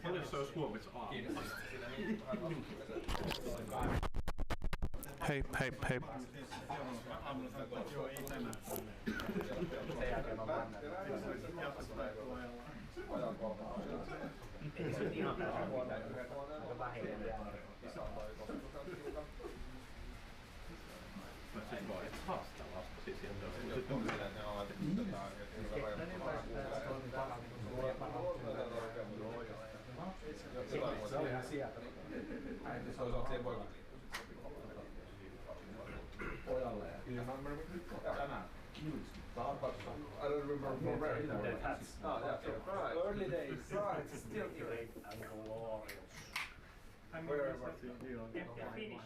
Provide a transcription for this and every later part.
Paljon se olisi huomissa aamulla? Hei, hei, hei. Joo, ei tänään. Sen jälkeen on mennä. Ei se nyt ihan täysin huoneen. Aika vähinen jäänyt. Mä siis vaan et haastaa lasta siis sieltä. Se oli ihan sieltä. Äiti se olisi siihen poikin. Pojalle. Tänään. I don't remember from where either. Oh, yeah. Early days. Right, still Great and glorious. Wherever. Finish.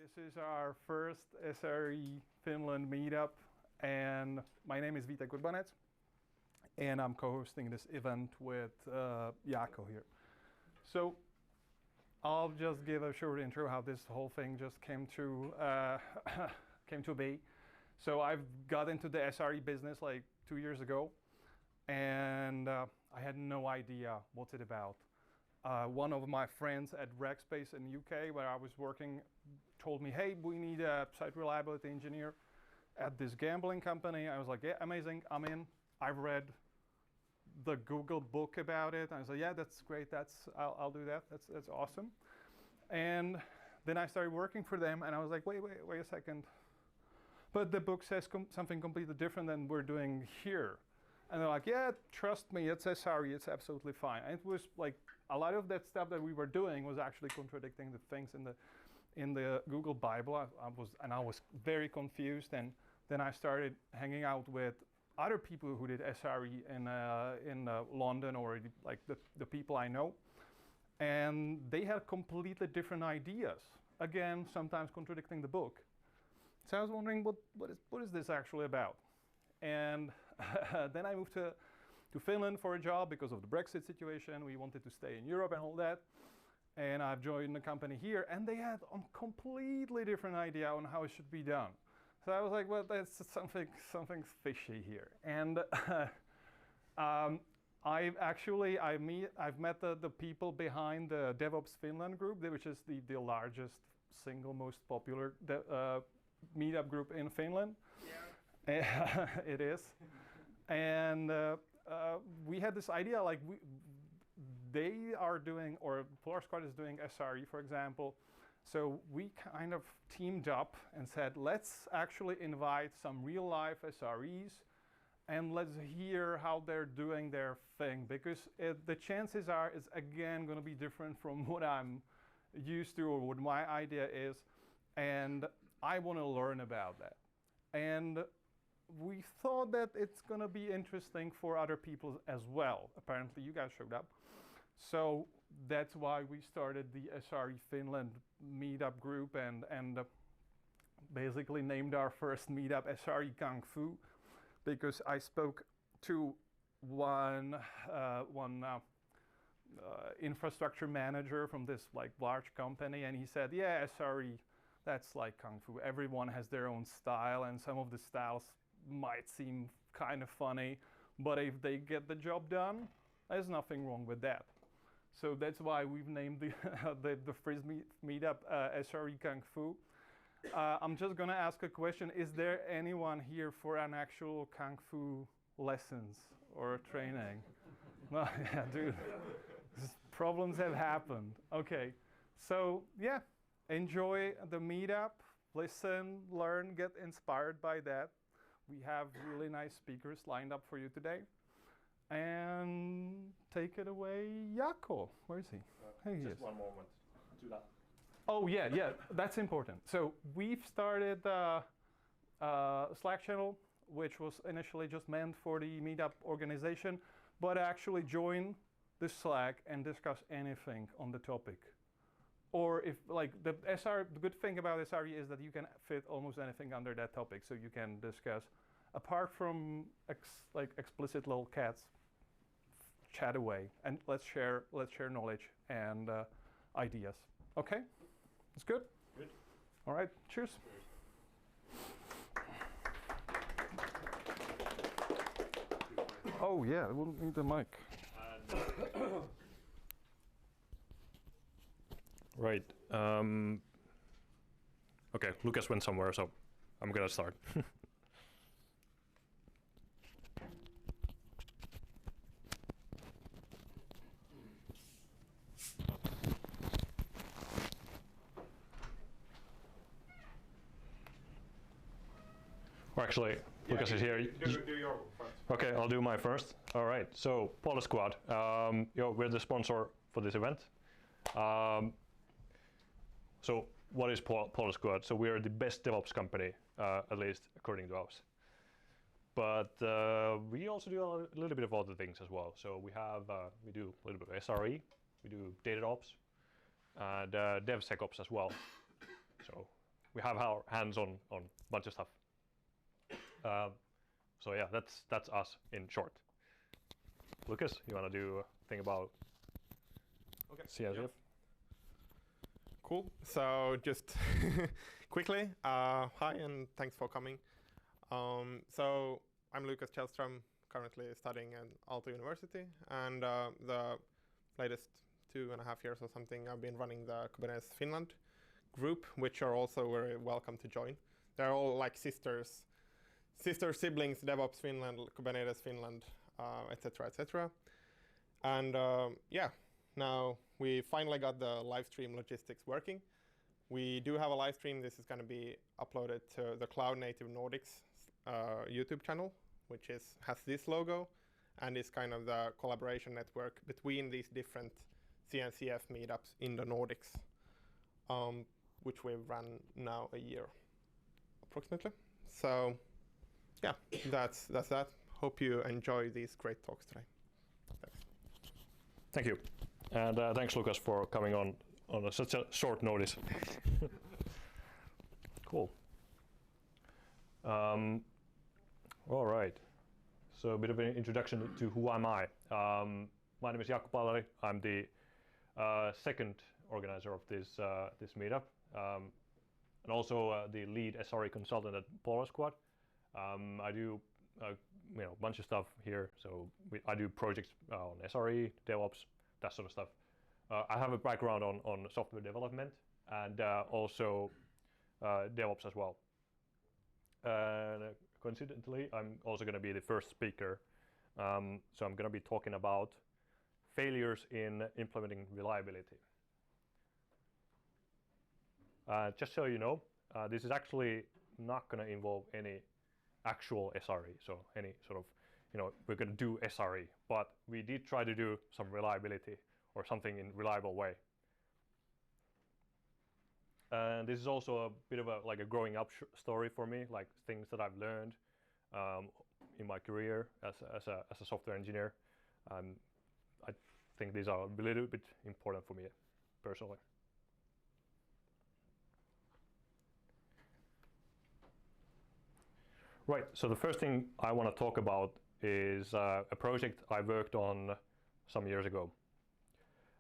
This is our first SRE Finland meetup, and my name is Vita Kurbanets, and I'm co-hosting this event with Jaakko here. So I'll just give a short intro how this whole thing just came to be. So I've got into the SRE business like 2 years ago, and I had no idea what's it about. One of my friends at Rackspace in UK, where I was working, told me, hey, we need a site reliability engineer at this gambling company. I was like, yeah, amazing, I'm in. I've read the Google book about it. I was like, yeah, that's great, I'll do that, that's awesome. And then I started working for them, and I was like, wait a second. But the book says something completely different than we're doing here. And they're like, yeah, trust me, it's SRE, it's absolutely fine. And it was like, a lot of that stuff that we were doing was actually contradicting the things in the Google Bible. I was very confused, and then I started hanging out with other people who did SRE in London, or like the people I know. And they had completely different ideas. Again, sometimes contradicting the book. So I was wondering, what is this actually about? And then I moved to Finland for a job because of the Brexit situation. We wanted to stay in Europe and all that. And I've joined the company here, and they had a completely different idea on how it should be done. So I was like, well, that's something fishy here. And I've met the people behind the DevOps Finland group, which is the largest, single most popular meetup group in Finland. Yeah. It is. And we had this idea, like they are doing, or Polar Squad is doing SRE, for example. So we kind of teamed up and said, let's actually invite some real life SREs and let's hear how they're doing their thing, because the chances are it's again going to be different from what I'm used to or what my idea is, and I want to learn about that. And we thought that it's going to be interesting for other people as well. Apparently you guys showed up. So that's why we started the SRE Finland meetup group, and basically named our first meetup SRE Kung-Fu, because I spoke to one infrastructure manager from this like large company, and he said, yeah, SRE, that's like Kung Fu. Everyone has their own style, and some of the styles might seem kind of funny, but if they get the job done, there's nothing wrong with that. So that's why we've named the first meetup SRE Kung-Fu. I'm just gonna ask a question. Is there anyone here for an actual Kung Fu lessons or training? Well, yeah, dude, problems have happened. Okay, so yeah, enjoy the meetup, listen, learn, get inspired by that. We have really nice speakers lined up for you today. And take it away, Jaakko. Where is he? Hey, Just one moment to that. Oh yeah, that's important. So we've started a Slack channel, which was initially just meant for the meetup organization, but actually join the Slack and discuss anything on the topic. Or if like the good thing about SRE is that you can fit almost anything under that topic, so you can discuss. Apart from explicit little cats, chat away, and let's share knowledge and ideas. Okay, it's good. Good. All right. Cheers. Oh yeah, I wouldn't need the mic. Right. Okay, Lucas went somewhere, so I'm gonna start. Or actually, Lucas is here. Do your first. Okay, I'll do my first. All right, so Polar Squad, we're the sponsor for this event. So what is Polar Squad? So we are the best DevOps company, at least according to us. But we also do a little bit of other things as well. So we do a little bit of SRE, we do DataOps, and DevSecOps as well. So we have our hands on a bunch of stuff. So yeah, that's us in short. Lucas, you want to do a thing about CNCF? Yeah. Cool. So just quickly, hi and thanks for coming. So I'm Lucas Kjellström, currently studying at Aalto University, and the latest 2.5 years or something I've been running the Kubernetes Finland group, which are also very welcome to join. They're all like sister siblings, DevOps Finland, Kubernetes Finland, etc., etc. And yeah, now we finally got the live stream logistics working. We do have a live stream. This is going to be uploaded to the Cloud Native Nordics YouTube channel, which has this logo and is kind of the collaboration network between these different CNCF meetups in the Nordics, which we've run now a year approximately. So yeah, that's that. Hope you enjoy these great talks today. Thanks. Thank you, and thanks Lucas for coming on such a short notice. Cool. All right. So a bit of an introduction to who am I. My name is Jaakko Pallari. I'm the second organizer of this meetup, and also the lead SRE consultant at Polar Squad. I do a bunch of stuff here. So I do projects on SRE, DevOps, that sort of stuff. I have a background on software development and also DevOps as well. And coincidentally, I'm also going to be the first speaker. So I'm going to be talking about failures in implementing reliability. Just so you know, this is actually not going to involve any actual SRE, so any sort of, we're going to do SRE, but we did try to do some reliability or something in reliable way. And this is also a bit of like a growing up story for me, like things that I've learned in my career as a software engineer. I think these are a little bit important for me personally. Right, so the first thing I want to talk about is a project I worked on some years ago.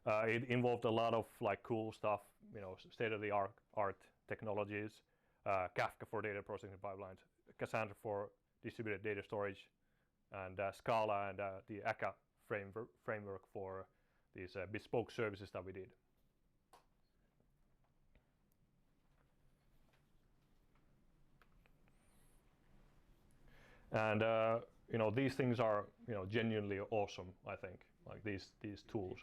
It involved a lot of like cool stuff, state-of-the-art technologies, Kafka for data processing pipelines, Cassandra for distributed data storage, and Scala and the akka framework for these bespoke services that we did. And these things are genuinely awesome. I think like these tools.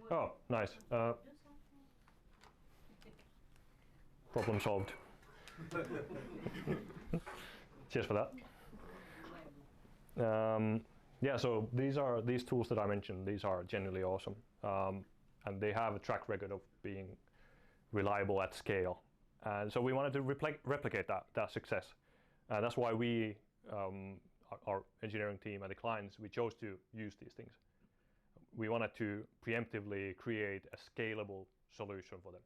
Oh, nice. Problem solved. Cheers for that. Yeah, so these tools that I mentioned. These are genuinely awesome, and they have a track record of being reliable at scale. And so we wanted to replicate that success. And that's why we, our engineering team and the clients, we chose to use these things. We wanted to preemptively create a scalable solution for them.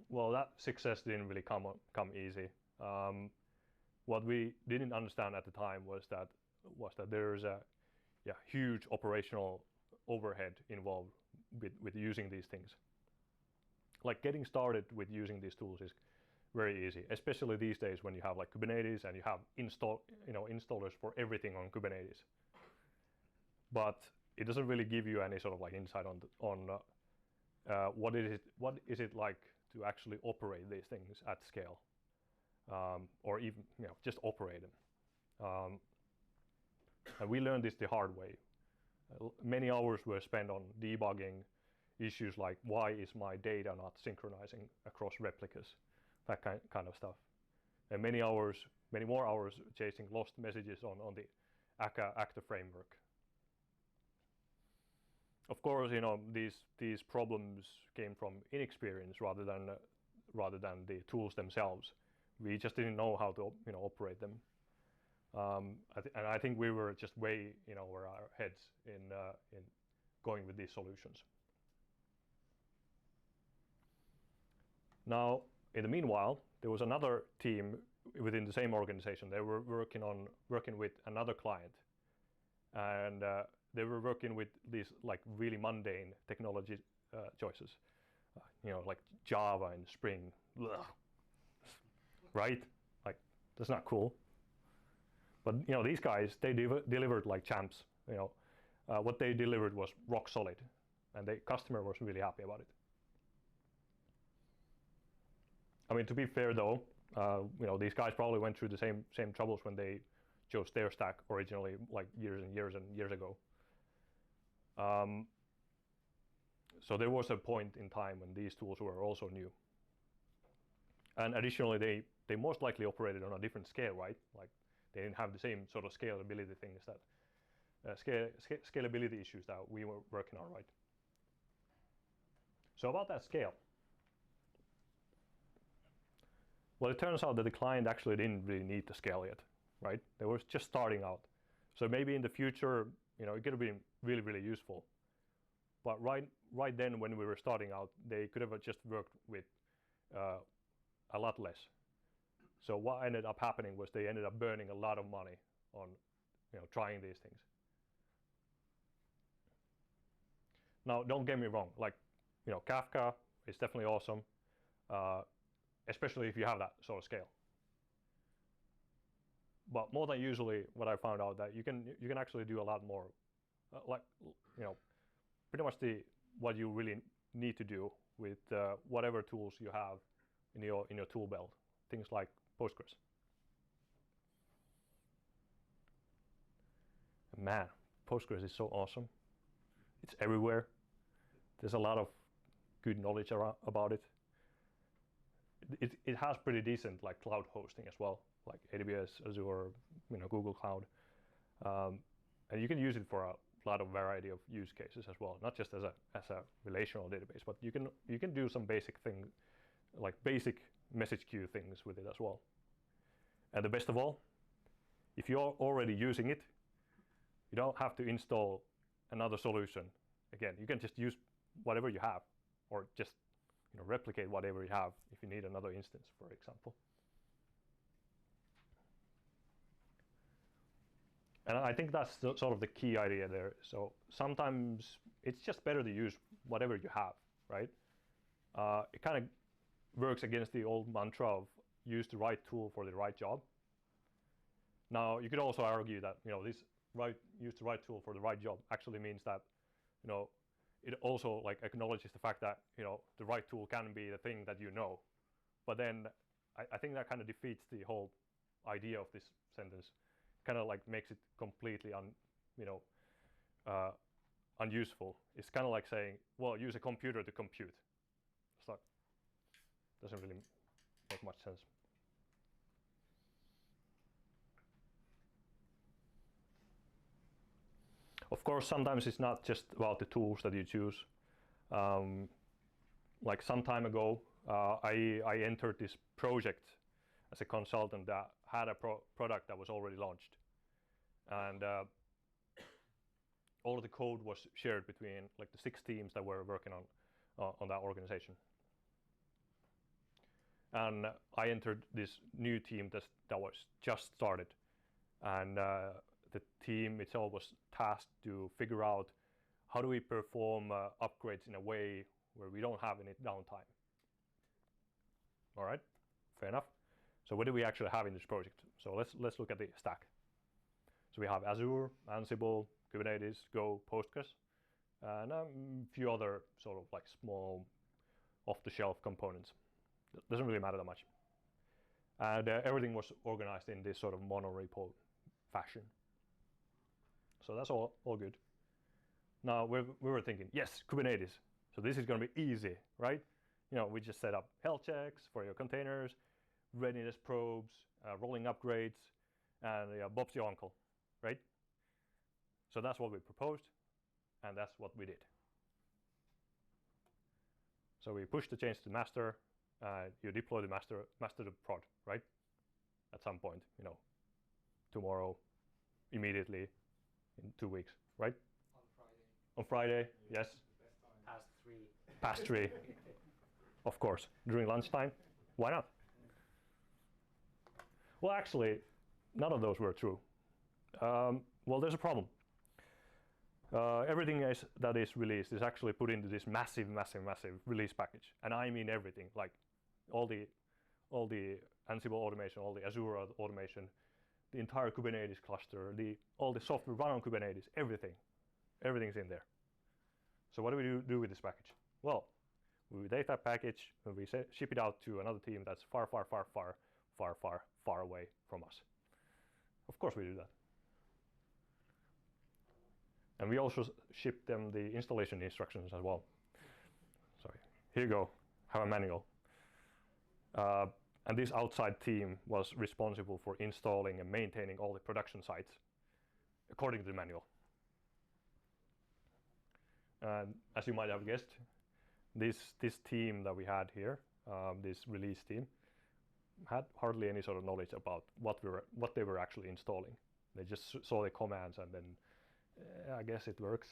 Well, that success didn't really come easy. What we didn't understand at the time was that there's a huge operational overhead involved with using these things. Like getting started with using these tools is very easy, especially these days when you have like Kubernetes and you have installers for everything on Kubernetes. But it doesn't really give you any sort of like insight on what is it like to actually operate these things at scale, or even just operate them. And we learned this the hard way. Many hours were spent on debugging issues like why is my data not synchronizing across replicas, that kind of stuff, and many more hours chasing lost messages on the akka framework. Of course, these problems came from inexperience rather than the tools themselves. We just didn't know how to operate them, and I think we were just way over our heads in going with these solutions. Now, in the meanwhile, there was another team within the same organization. They were working with another client, and they were working with these like really mundane technology choices, like Java and Spring. Ugh. Right? Like that's not cool. But these guys, they delivered like champs. What they delivered was rock solid, and the customer was really happy about it. I mean, to be fair though, these guys probably went through the same troubles when they chose their stack originally, like years and years and years ago. So there was a point in time when these tools were also new. And additionally, they most likely operated on a different scale, right? Like they didn't have the same sort of scalability things that scalability issues that we were working on, right? So about that scale. Well, it turns out that the client actually didn't really need to scale yet, right? They were just starting out. So maybe in the future, it could have been really, really useful. But right then when we were starting out, they could have just worked with a lot less. So what ended up happening was they ended up burning a lot of money on trying these things. Now, don't get me wrong, like Kafka is definitely awesome, especially if you have that sort of scale. But more than usually, what I found out that you can actually do a lot more, pretty much what you really need to do with whatever tools you have in your tool belt, things like Postgres. Man, Postgres is so awesome. It's everywhere. There's a lot of good knowledge about it. It has pretty decent like cloud hosting as well, like AWS, Azure, Google Cloud, and you can use it for a lot of variety of use cases as well, not just as a relational database, but you can do some basic things, like basic message queue things with it as well. And the best of all, if you're already using it, you don't have to install another solution. Again, you can just use whatever you have, or just replicate whatever you have if you need another instance, for example. And I think that's sort of the key idea there. So sometimes it's just better to use whatever you have, right? It kind of works against the old mantra of use the right tool for the right job. Now, you could also argue that this use the right tool for the right job actually means that it also like acknowledges the fact that the right tool can be the thing that but then I think that kind of defeats the whole idea of this sentence. Kind of like makes it completely unuseful. It's kind of like saying, well, use a computer to compute. It's like doesn't really make much sense. Of course, sometimes it's not just about the tools that you choose. Like some time ago, I entered this project as a consultant that had a product that was already launched. And all of the code was shared between like the 6 teams that were working on that organization. And I entered this new team that was just started. And the team itself was tasked to figure out how do we perform upgrades in a way where we don't have any downtime. All right, fair enough. So what do we actually have in this project? So let's look at the stack. So we have Azure, Ansible, Kubernetes, Go, Postgres, and a few other sort of like small off-the-shelf components. Doesn't really matter that much. And everything was organized in this sort of monorepo fashion. So that's all good. Now we were thinking, yes, Kubernetes. So this is going to be easy, right? We just set up health checks for your containers, readiness probes, rolling upgrades, and Bob's your uncle, right? So that's what we proposed, and that's what we did. So we push the change to master, you deploy the master to prod, right? At some point, tomorrow, immediately, in 2 weeks, right? On Friday. On Friday, yes. Past 3. Past 3. of course, during lunchtime. Why not? Well, actually, none of those were true. Well, there's a problem. Everything that is released is actually put into this massive release package, and I mean everything, like all the Ansible automation, all the Azure automation, the entire Kubernetes cluster, all the software run on Kubernetes, everything's in there. So what do we do with this package? Well, we take that package and we ship it out to another team that's far away from us. Of course we do that. And we also ship them the installation instructions as well. Sorry, here you go, have a manual. And this outside team was responsible for installing and maintaining all the production sites according to the manual. And as you might have guessed, this team that we had here, this release team, had hardly any sort of knowledge about what they were actually installing. They just saw the commands and then, I guess it works.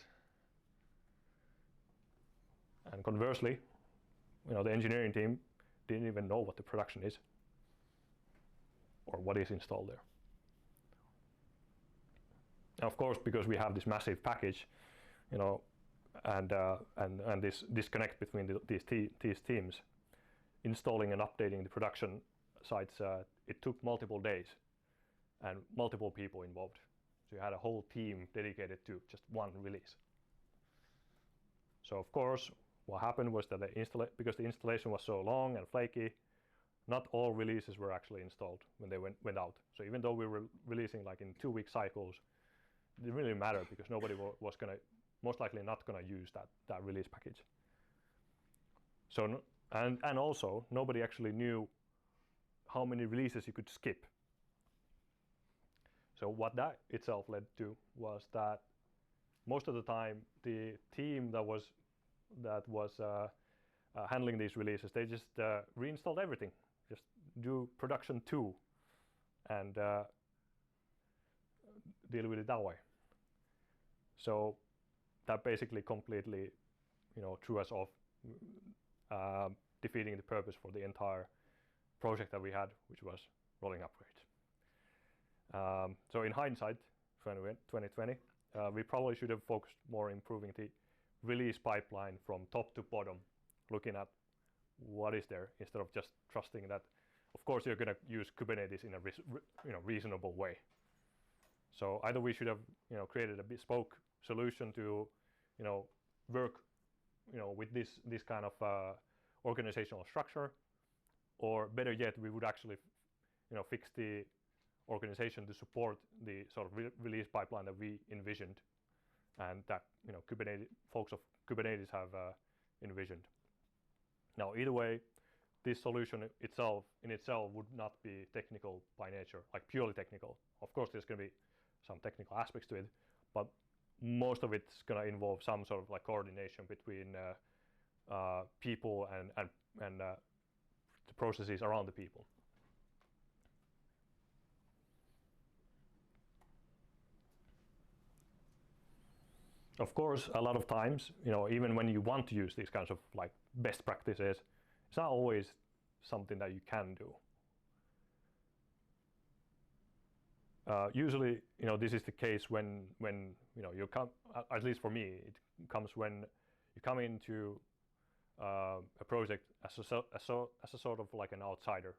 And conversely, the engineering team didn't even know what the production is or what is installed there. And of course, because we have this massive package, and this disconnect between these teams, installing and updating the production sites, it took multiple days and multiple people involved. So you had a whole team dedicated to just one release. So of course, what happened was that because the installation was so long and flaky, not all releases were actually installed when they went out. So even though we were releasing like in 2-week cycles, it didn't really matter because nobody was most likely not gonna use that release package. So and also nobody actually knew how many releases you could skip. So what that itself led to was that most of the time the team that was handling these releases, they just reinstalled everything, just do production 2 and deal with it that way. So that basically completely, threw us off, defeating the purpose for the entire project that we had, which was rolling upgrades. So in hindsight, 2020, we probably should have focused more improving the release pipeline from top to bottom, looking at what is there instead of just trusting that. Of course, you're going to use Kubernetes in a reasonable way. So either we should have created a bespoke solution to work with this kind of organizational structure, or better yet, we would actually fix the organization to support the sort of release pipeline that we envisioned and that folks of Kubernetes have envisioned. Now either way, this solution in itself would not be technical by nature, like purely technical. Of course there's going to be some technical aspects to it, but most of it's going to involve some sort of like coordination between people and the processes around the people. Of course, a lot of times, even when you want to use these kinds of like best practices, it's not always something that you can do. Usually, this is the case when you come. At least for me, it comes when you come into a project as a sort of like an outsider.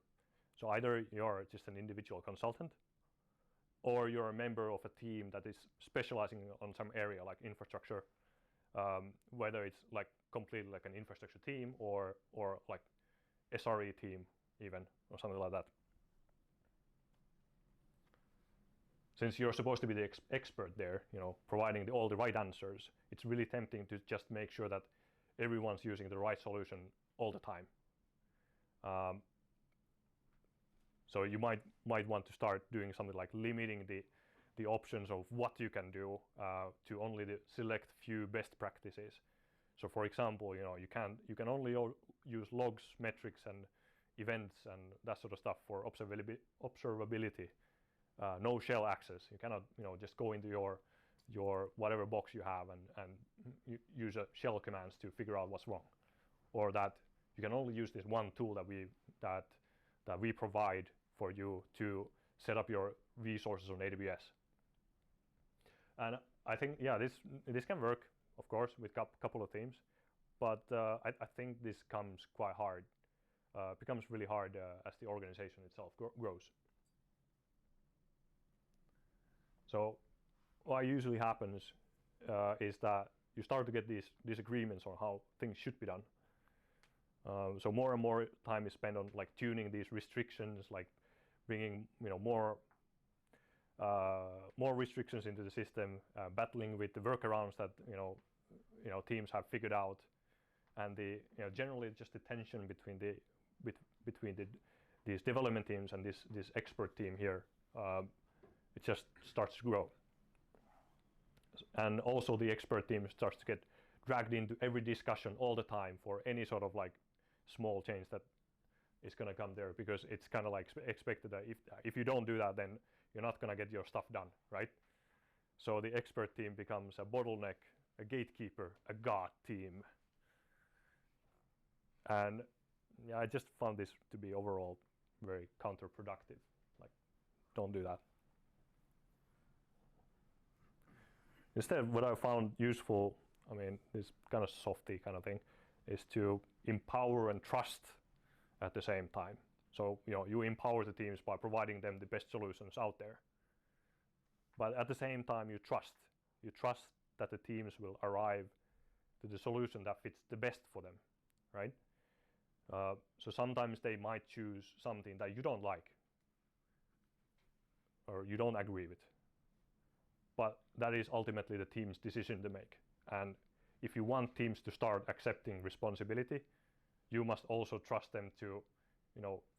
So either you're just an individual consultant, or you're a member of a team that is specializing on some area like infrastructure, whether it's like completely like an infrastructure team or like SRE team even, or something like that. Since you're supposed to be the expert there, providing all the right answers, it's really tempting to just make sure that everyone's using the right solution all the time. So you might want to start doing something like limiting the options of what you can do to only the select few best practices. So for example, you can only use logs, metrics, and events and that sort of stuff for observability. No shell access. You cannot just go into your whatever box you have and use a shell commands to figure out what's wrong, or that you can only use this one tool that we provide for you to set up your resources on AWS. And I think, yeah, this can work, of course, with a couple of teams, but I think this comes quite hard, becomes really hard as the organization itself grows. So what usually happens is that you start to get these agreements on how things should be done. So more and more time is spent on like tuning these restrictions, like bringing more restrictions into the system, battling with the workarounds that teams have figured out, and generally just the tension between these development teams and this expert team here. It just starts to grow, and also the expert team starts to get dragged into every discussion all the time for any sort of like small change that is going to come there, because it's kind of like expected that if you don't do that, then you're not going to get your stuff done, right? So the expert team becomes a bottleneck, a gatekeeper, a god team. And yeah, I just found this to be overall very counterproductive. Like, don't do that. Instead, what I found useful, I mean, this kind of softy kind of thing, is to empower and trust at the same time. So you empower the teams by providing them the best solutions out there. But at the same time, you trust that the teams will arrive to the solution that fits the best for them, right? So sometimes they might choose something that you don't like or you don't agree with. But that is ultimately the team's decision to make. And if you want teams to start accepting responsibility, you must also trust them to,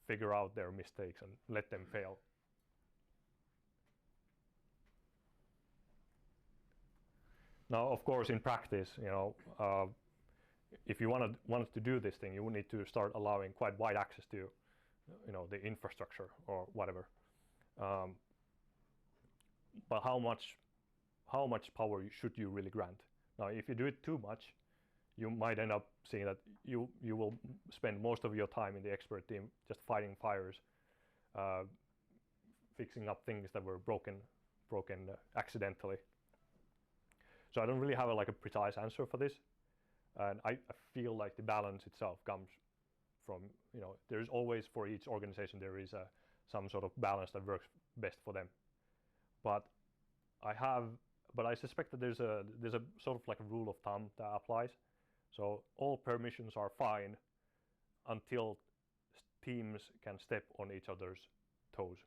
figure out their mistakes and let them fail. Now, of course, in practice, if you wanted to do this thing, you would need to start allowing quite wide access to, the infrastructure or whatever. But how much power should you really grant? Now, if you do it too much, you might end up seeing that you will spend most of your time in the expert team just fighting fires, fixing up things that were broken accidentally. So I don't really have a precise answer for this, and I feel like the balance itself comes from there's always, for each organization, there is some sort of balance that works best for them. But I suspect that there's a sort of like a rule of thumb that applies. So all permissions are fine until teams can step on each other's toes.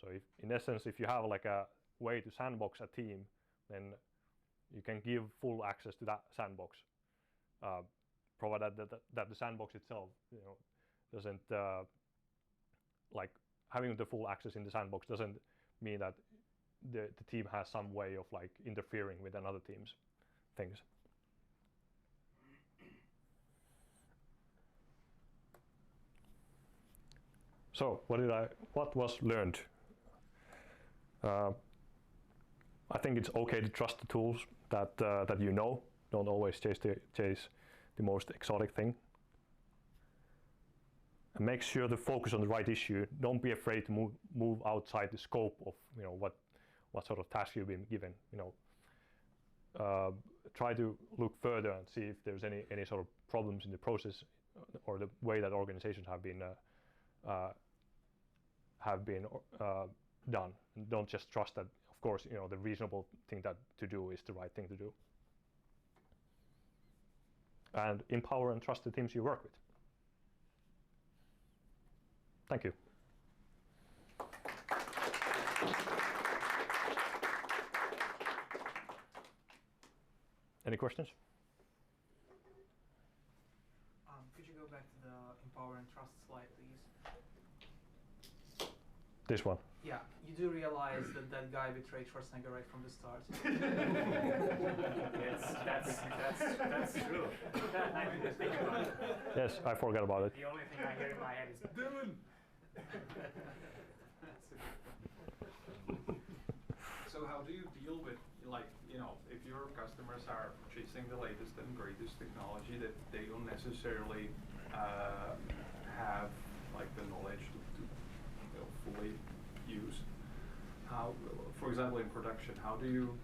So in essence, if you have like a way to sandbox a team, then you can give full access to that sandbox, provided that the sandbox itself, doesn't like having the full access in the sandbox doesn't mean that the team has some way of like interfering with another team's things. So what was learned? I think it's okay to trust the tools that Don't always chase the most exotic thing. And make sure to focus on the right issue. Don't be afraid to move outside the scope of what sort of task you've been given. Try to look further and see if there's any sort of problems in the process or the way that organizations have been done. And don't just trust that. Of course, the reasonable thing to do is the right thing to do. And empower and trust the teams you work with. Thank you. Any questions? Could you go back to the empower and trust slide, please? This one. Yeah, you do realize that guy betrayed Schwarzenegger right from the start. Yes, that's true. I didn't think about it. Yes, I forgot about it. The only thing I hear in my head is Dylan. So how do you deal with, if you're your customers are chasing the latest and greatest technology that they don't necessarily have like the knowledge to fully use. How, for example, in production, how do you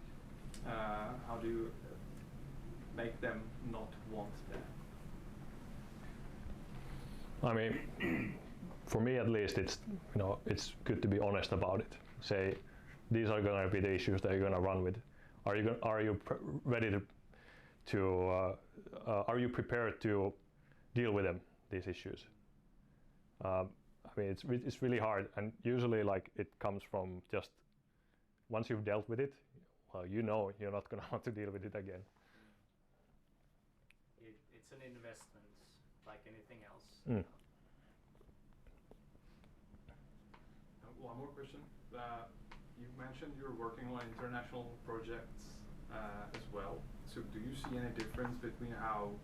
make them not want that? I mean, for me at least, it's good to be honest about it. Say, these are going to be the issues that you're going to run with. Are you ready are you prepared to deal with them, these issues? I mean, it's really hard, and usually like it comes from just once you've dealt with it, well, you know you're not going to want to deal with it again. It's an investment like anything else. Mm. One more question. You mentioned you're working on international projects as well. So do you see any difference between how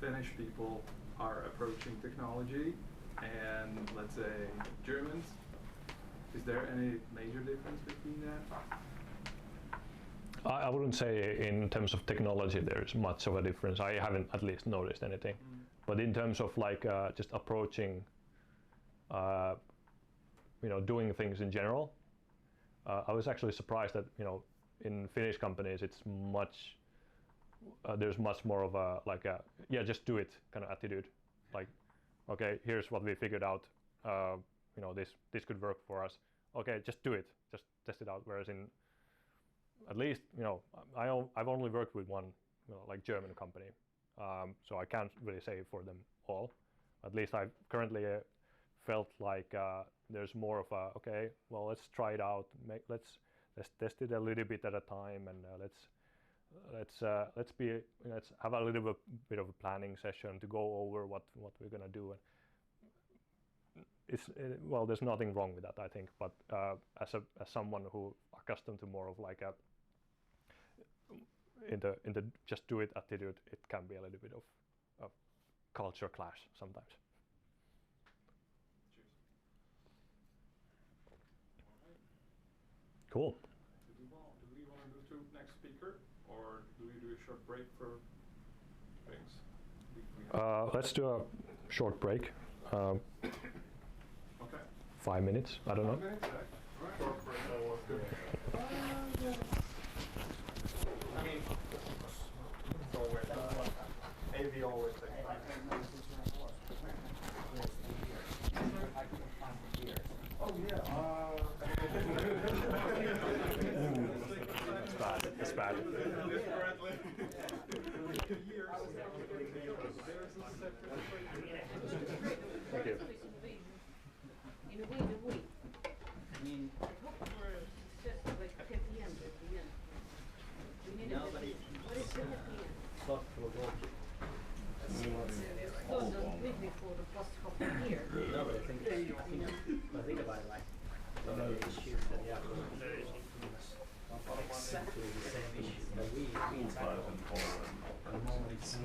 Finnish people are approaching technology and, let's say, Germans? Is there any major difference between that? I wouldn't say in terms of technology there's much of a difference. I haven't at least noticed anything. But in terms of like just approaching, doing things in general, I was actually surprised that in Finnish companies it's much. There's much more of a like a just do it kind of attitude. Like, okay, here's what we figured out. This could work for us. Okay, just do it. Just test it out. Whereas in at least I've only worked with one like German company, so I can't really say for them all. At least I've currently felt like there's more of a okay. Well, let's try it out. Let's test it a little bit at a time, and let's have a little bit of a planning session to go over what we're gonna do. And there's nothing wrong with that, I think. But as someone who accustomed to more of like a in the just do it attitude, it can be a little bit of a culture clash sometimes. Cheers. Cool. Do we want to move to next speaker, or do we do a short break for things? Let's do a short break. Okay. 5 minutes. I don't know. 5 minutes. All right. Short break. That was good. I mean, it's always AV always takes time. Oh yeah. That's bad. Thank you. In a week. I mean, it's just like happy end at the end. We need what is the happy end? Start provoking. It's close completely for the past couple of years. No, but I think about it like one of the issues that you have exactly the same issue that we tackle. At the moment it's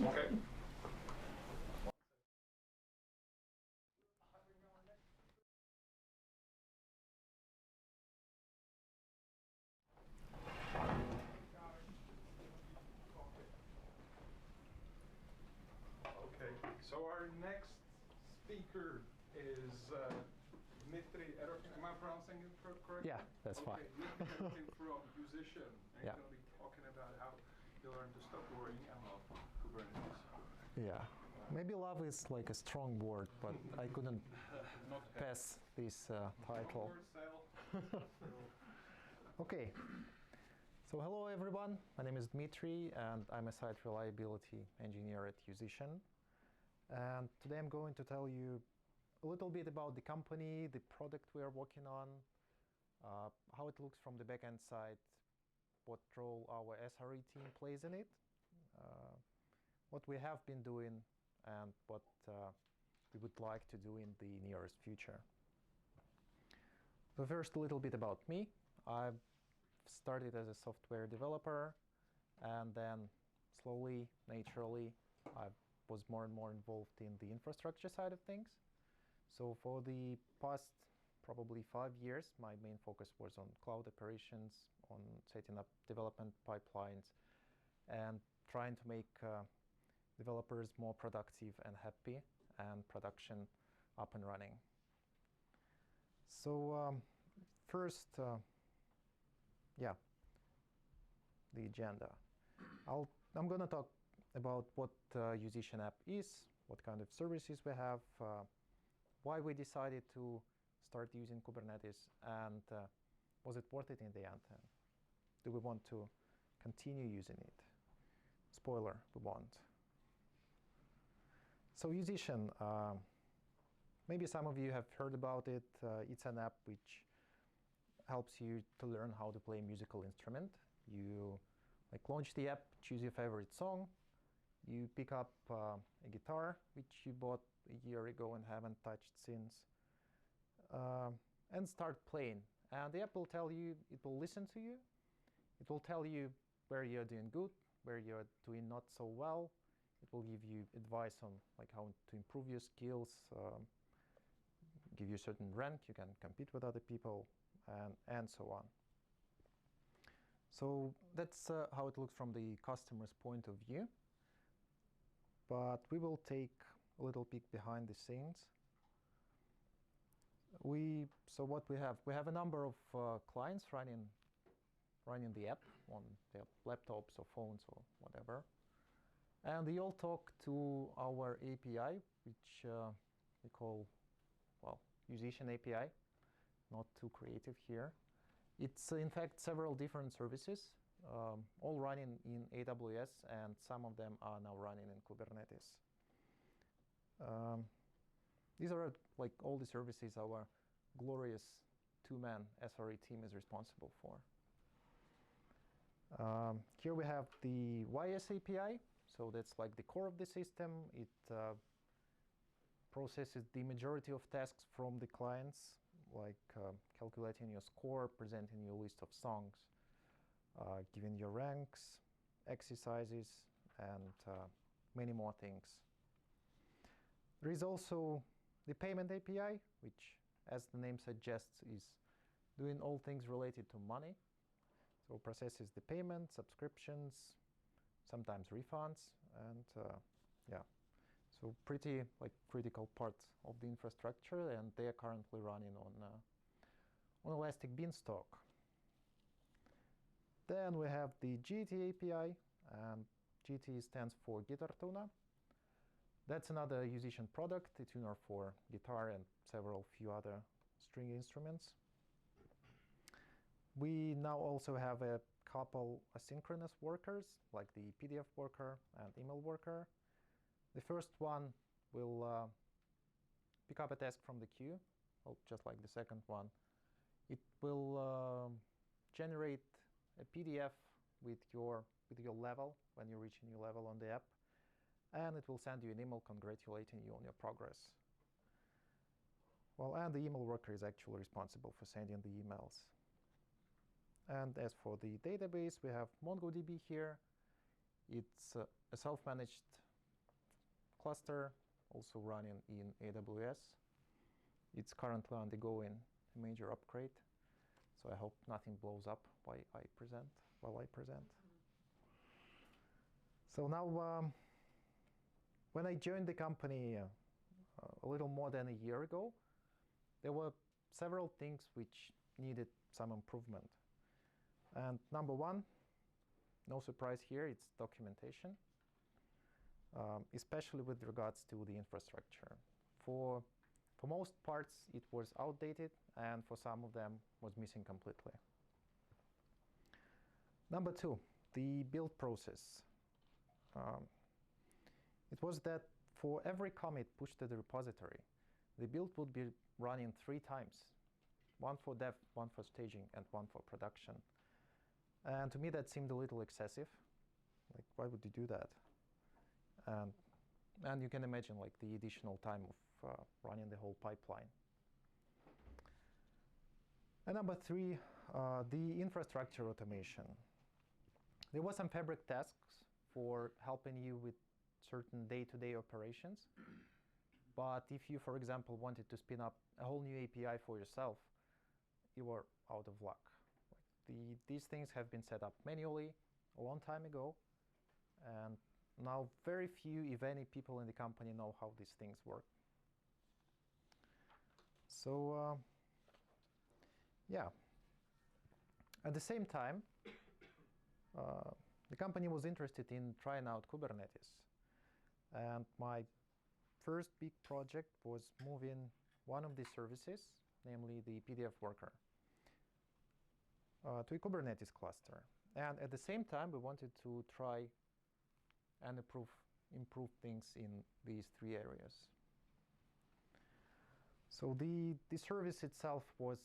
Okay. Okay, so our next speaker is Dmitry Erofin. Am I pronouncing it correctly? Yeah, that's fine. Dmitry Erofin from Musician. And Yeah. he's going to be talking about how you learn to stop worrying and love Kubernetes. Yeah. Maybe love is like a strong word, but I couldn't Not pass this title. Word sale. Okay. So hello everyone. My name is Dmitry and I'm a site reliability engineer at Musician. And today I'm going to tell you a little bit about the company, the product we are working on, how it looks from the backend side, what role our SRE team plays in it, what we have been doing, and what we would like to do in the nearest future. So first, a little bit about me. I've started as a software developer, and then slowly, naturally, I was more and more involved in the infrastructure side of things. So for the past probably 5 years, my main focus was on cloud operations, on setting up development pipelines, and trying to make developers more productive and happy, and production up and running. So first, the agenda. I'm going to talk about what Musician app is, what kind of services we have, why we decided to start using Kubernetes, and was it worth it in the end? Do we want to continue using it? Spoiler, we won't. So Musician, maybe some of you have heard about it. It's an app which helps you to learn how to play a musical instrument. You launch the app, choose your favorite song, you pick up a guitar which you bought a year ago and haven't touched since, and start playing. And the app will tell you, it will listen to you, it will tell you where you're doing good, where you're doing not so well. It will give you advice on how to improve your skills, give you a certain rank, you can compete with other people, and so on. So that's how it looks from the customer's point of view. But we will take a little peek behind the scenes. So what we have a number of clients running the app on their laptops or phones or whatever. And they all talk to our API, which we call, Musician API. Not too creative here. It's in fact several different services, all running in AWS, and some of them are now running in Kubernetes. These are all the services our glorious two-man SRE team is responsible for. Here we have the YS API. So that's the core of the system. It processes the majority of tasks from the clients, calculating your score, presenting your list of songs, giving your ranks, exercises, and many more things. There is also the payment API, which, as the name suggests, is doing all things related to money. So processes the payment, subscriptions, sometimes refunds, and so pretty critical part of the infrastructure, and they are currently running on Elastic Beanstalk. Then we have the GT API, and GT stands for Guitar Tuner. That's another Musician product, a tuner for guitar and several few other string instruments. We now also have a couple asynchronous workers, like the PDF worker and email worker. The first one will pick up a task from the queue, just like the second one. It will generate a PDF with your level when you reach a new level on the app, and it will send you an email congratulating you on your progress. And the email worker is actually responsible for sending the emails. And as for the database, we have MongoDB here. It's a self-managed cluster, also running in AWS. It's currently undergoing a major upgrade, so I hope nothing blows up while I present. So now, when I joined the company a little more than a year ago, there were several things which needed some improvement. And number one, no surprise here, it's documentation, especially with regards to the infrastructure. For most parts, it was outdated, and for some of them was missing completely. Number two, the build process. It was that for every commit pushed to the repository, the build would be running 3 times. One for dev, one for staging, and one for production. And to me, that seemed a little excessive. Like, why would you do that? And you can imagine like the additional time of running the whole pipeline. And number 3, the infrastructure automation. There were some fabric tasks for helping you with certain day-to-day operations. But if you, for example, wanted to spin up a whole new API for yourself, you were out of luck. These things have been set up manually a long time ago, and now very few, if any, people in the company know how these things work. So, yeah. At the same time, the company was interested in trying out Kubernetes. And my first big project was moving one of the services, namely the PDF worker, to a Kubernetes cluster. And at the same time, we wanted to try and improve things in these 3 areas. So the service itself was,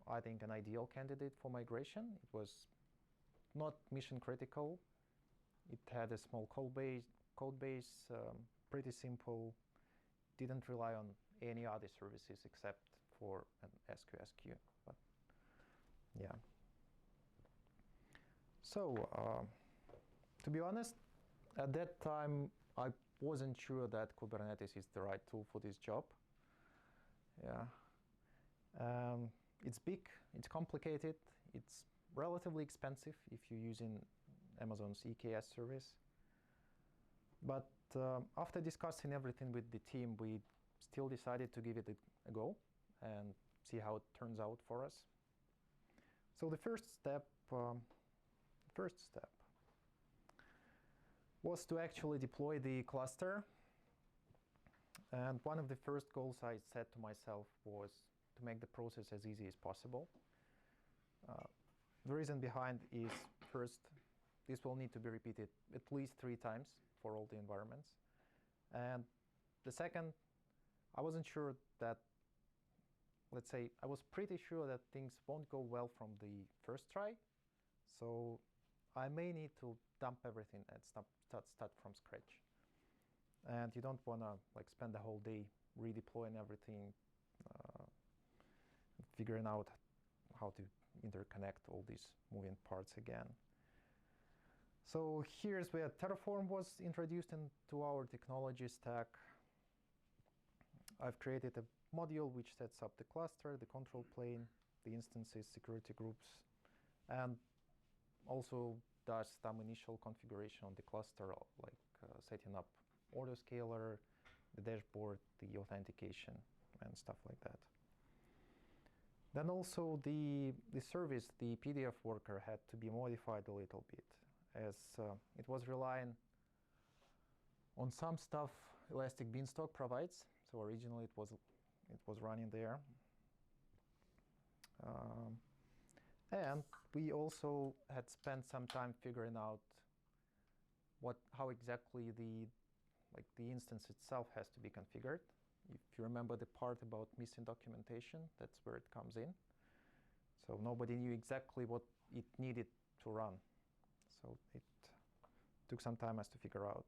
I think, an ideal candidate for migration. It was not mission critical. It had a small code base, pretty simple, didn't rely on any other services except for an SQS queue. But yeah. So, to be honest, at that time, I wasn't sure that Kubernetes is the right tool for this job. Yeah. It's big, it's complicated, it's relatively expensive if you're using Amazon's EKS service. But after discussing everything with the team, we still decided to give it a go and see how it turns out for us. So the first step was to actually deploy the cluster. And one of the first goals I set to myself was to make the process as easy as possible. The reason behind is, first, this will need to be repeated at least 3 times for all the environments. And the second, I wasn't sure that, let's say, I was pretty sure that things won't go well from the first try. So I may need to dump everything and start from scratch. And you don't want to like spend the whole day redeploying everything, figuring out how to interconnect all these moving parts again. So here's where Terraform was introduced into our technology stack. I've created a module which sets up the cluster, the control plane, the instances, security groups, and also does some initial configuration on the cluster, like setting up autoscaler, the dashboard, the authentication, and stuff like that. Then also the service, the PDF worker, had to be modified a little bit, as it was relying on some stuff Elastic Beanstalk provides. So originally it was running there. And we also had spent some time figuring out how exactly the instance itself has to be configured. If you remember the part about missing documentation, that's where it comes in. So nobody knew exactly what it needed to run. So it took some time to figure out.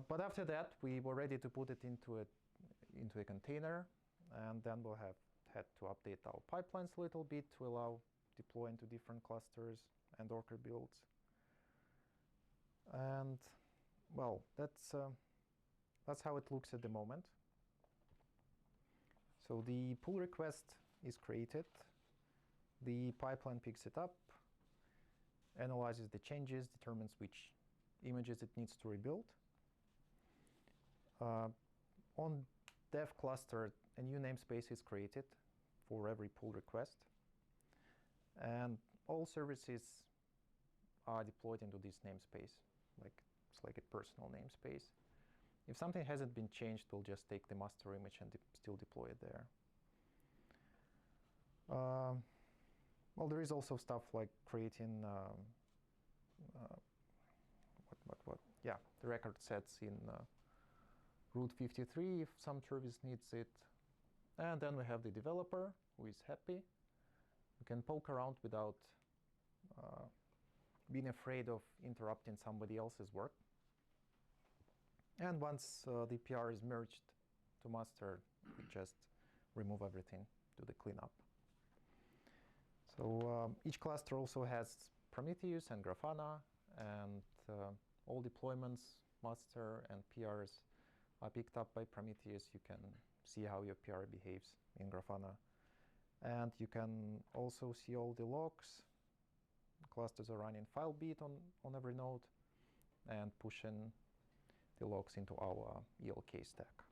But after that, we were ready to put it into a container, and then we'll had to update our pipelines a little bit to allow deploying to different clusters and Docker builds. And well, that's how it looks at the moment. So the pull request is created. The pipeline picks it up, analyzes the changes, determines which images it needs to rebuild. On dev cluster, a new namespace is created for every pull request. And all services are deployed into this namespace. It's like a personal namespace. If something hasn't been changed, we'll just take the master image and still deploy it there. Well, there is also stuff like creating the record sets in root 53 if some service needs it. And then we have the developer who is happy. You can poke around without being afraid of interrupting somebody else's work. And once the PR is merged to master, we just remove everything, do the cleanup. So each cluster also has Prometheus and Grafana, and all deployments, master and PRs are picked up by Prometheus. You can see how your PR behaves in Grafana. And you can also see all the logs. Clusters are running FileBeat on every node and pushing the logs into our ELK stack.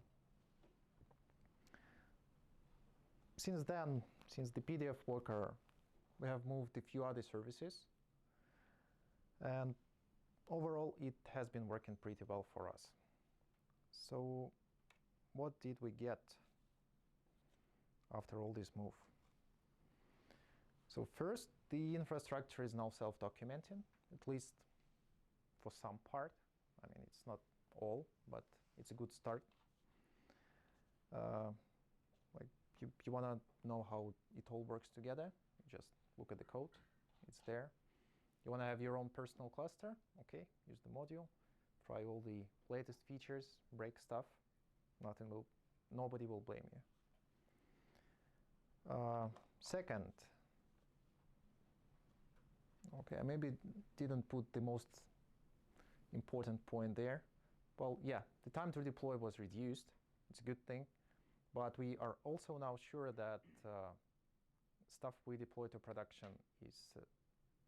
Since then, since the PDF worker, we have moved a few other services. And overall, it has been working pretty well for us. So what did we get after all this move? So first, the infrastructure is now self-documenting, at least for some part. I mean, it's not all, but it's a good start. Like you want to know how it all works together, just look at the code. It's there. You want to have your own personal cluster? Okay, use the module. Try all the latest features, break stuff. Nobody will blame you. Second, okay, I maybe didn't put the most important point there. Well, yeah, the time to deploy was reduced. It's a good thing. But we are also now sure that stuff we deploy to production is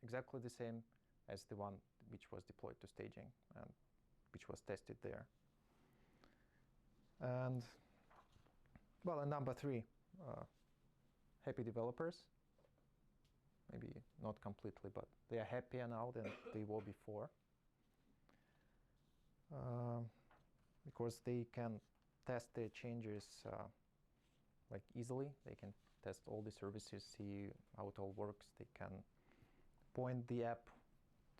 exactly the same as the one which was deployed to staging and which was tested there. And, well, and number three, happy developers. Maybe not completely, but they are happier now than they were before. Because they can test their changes like easily. They can test all the services, see how it all works. They can point the app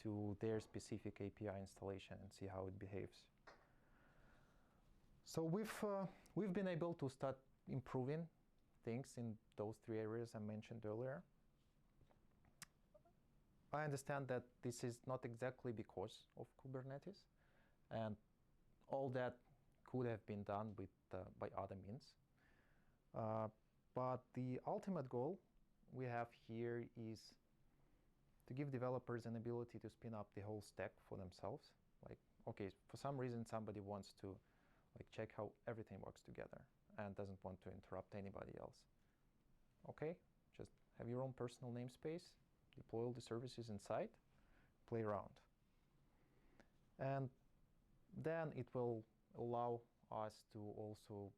to their specific API installation and see how it behaves. So we've been able to start improving things in those three areas I mentioned earlier. I understand that this is not exactly because of Kubernetes, and all that could have been done with, by other means. But the ultimate goal we have here is to give developers an ability to spin up the whole stack for themselves. Like, okay, for some reason somebody wants to check how everything works together and doesn't want to interrupt anybody else. Okay, just have your own personal namespace, deploy all the services inside, play around. And then it will allow us to also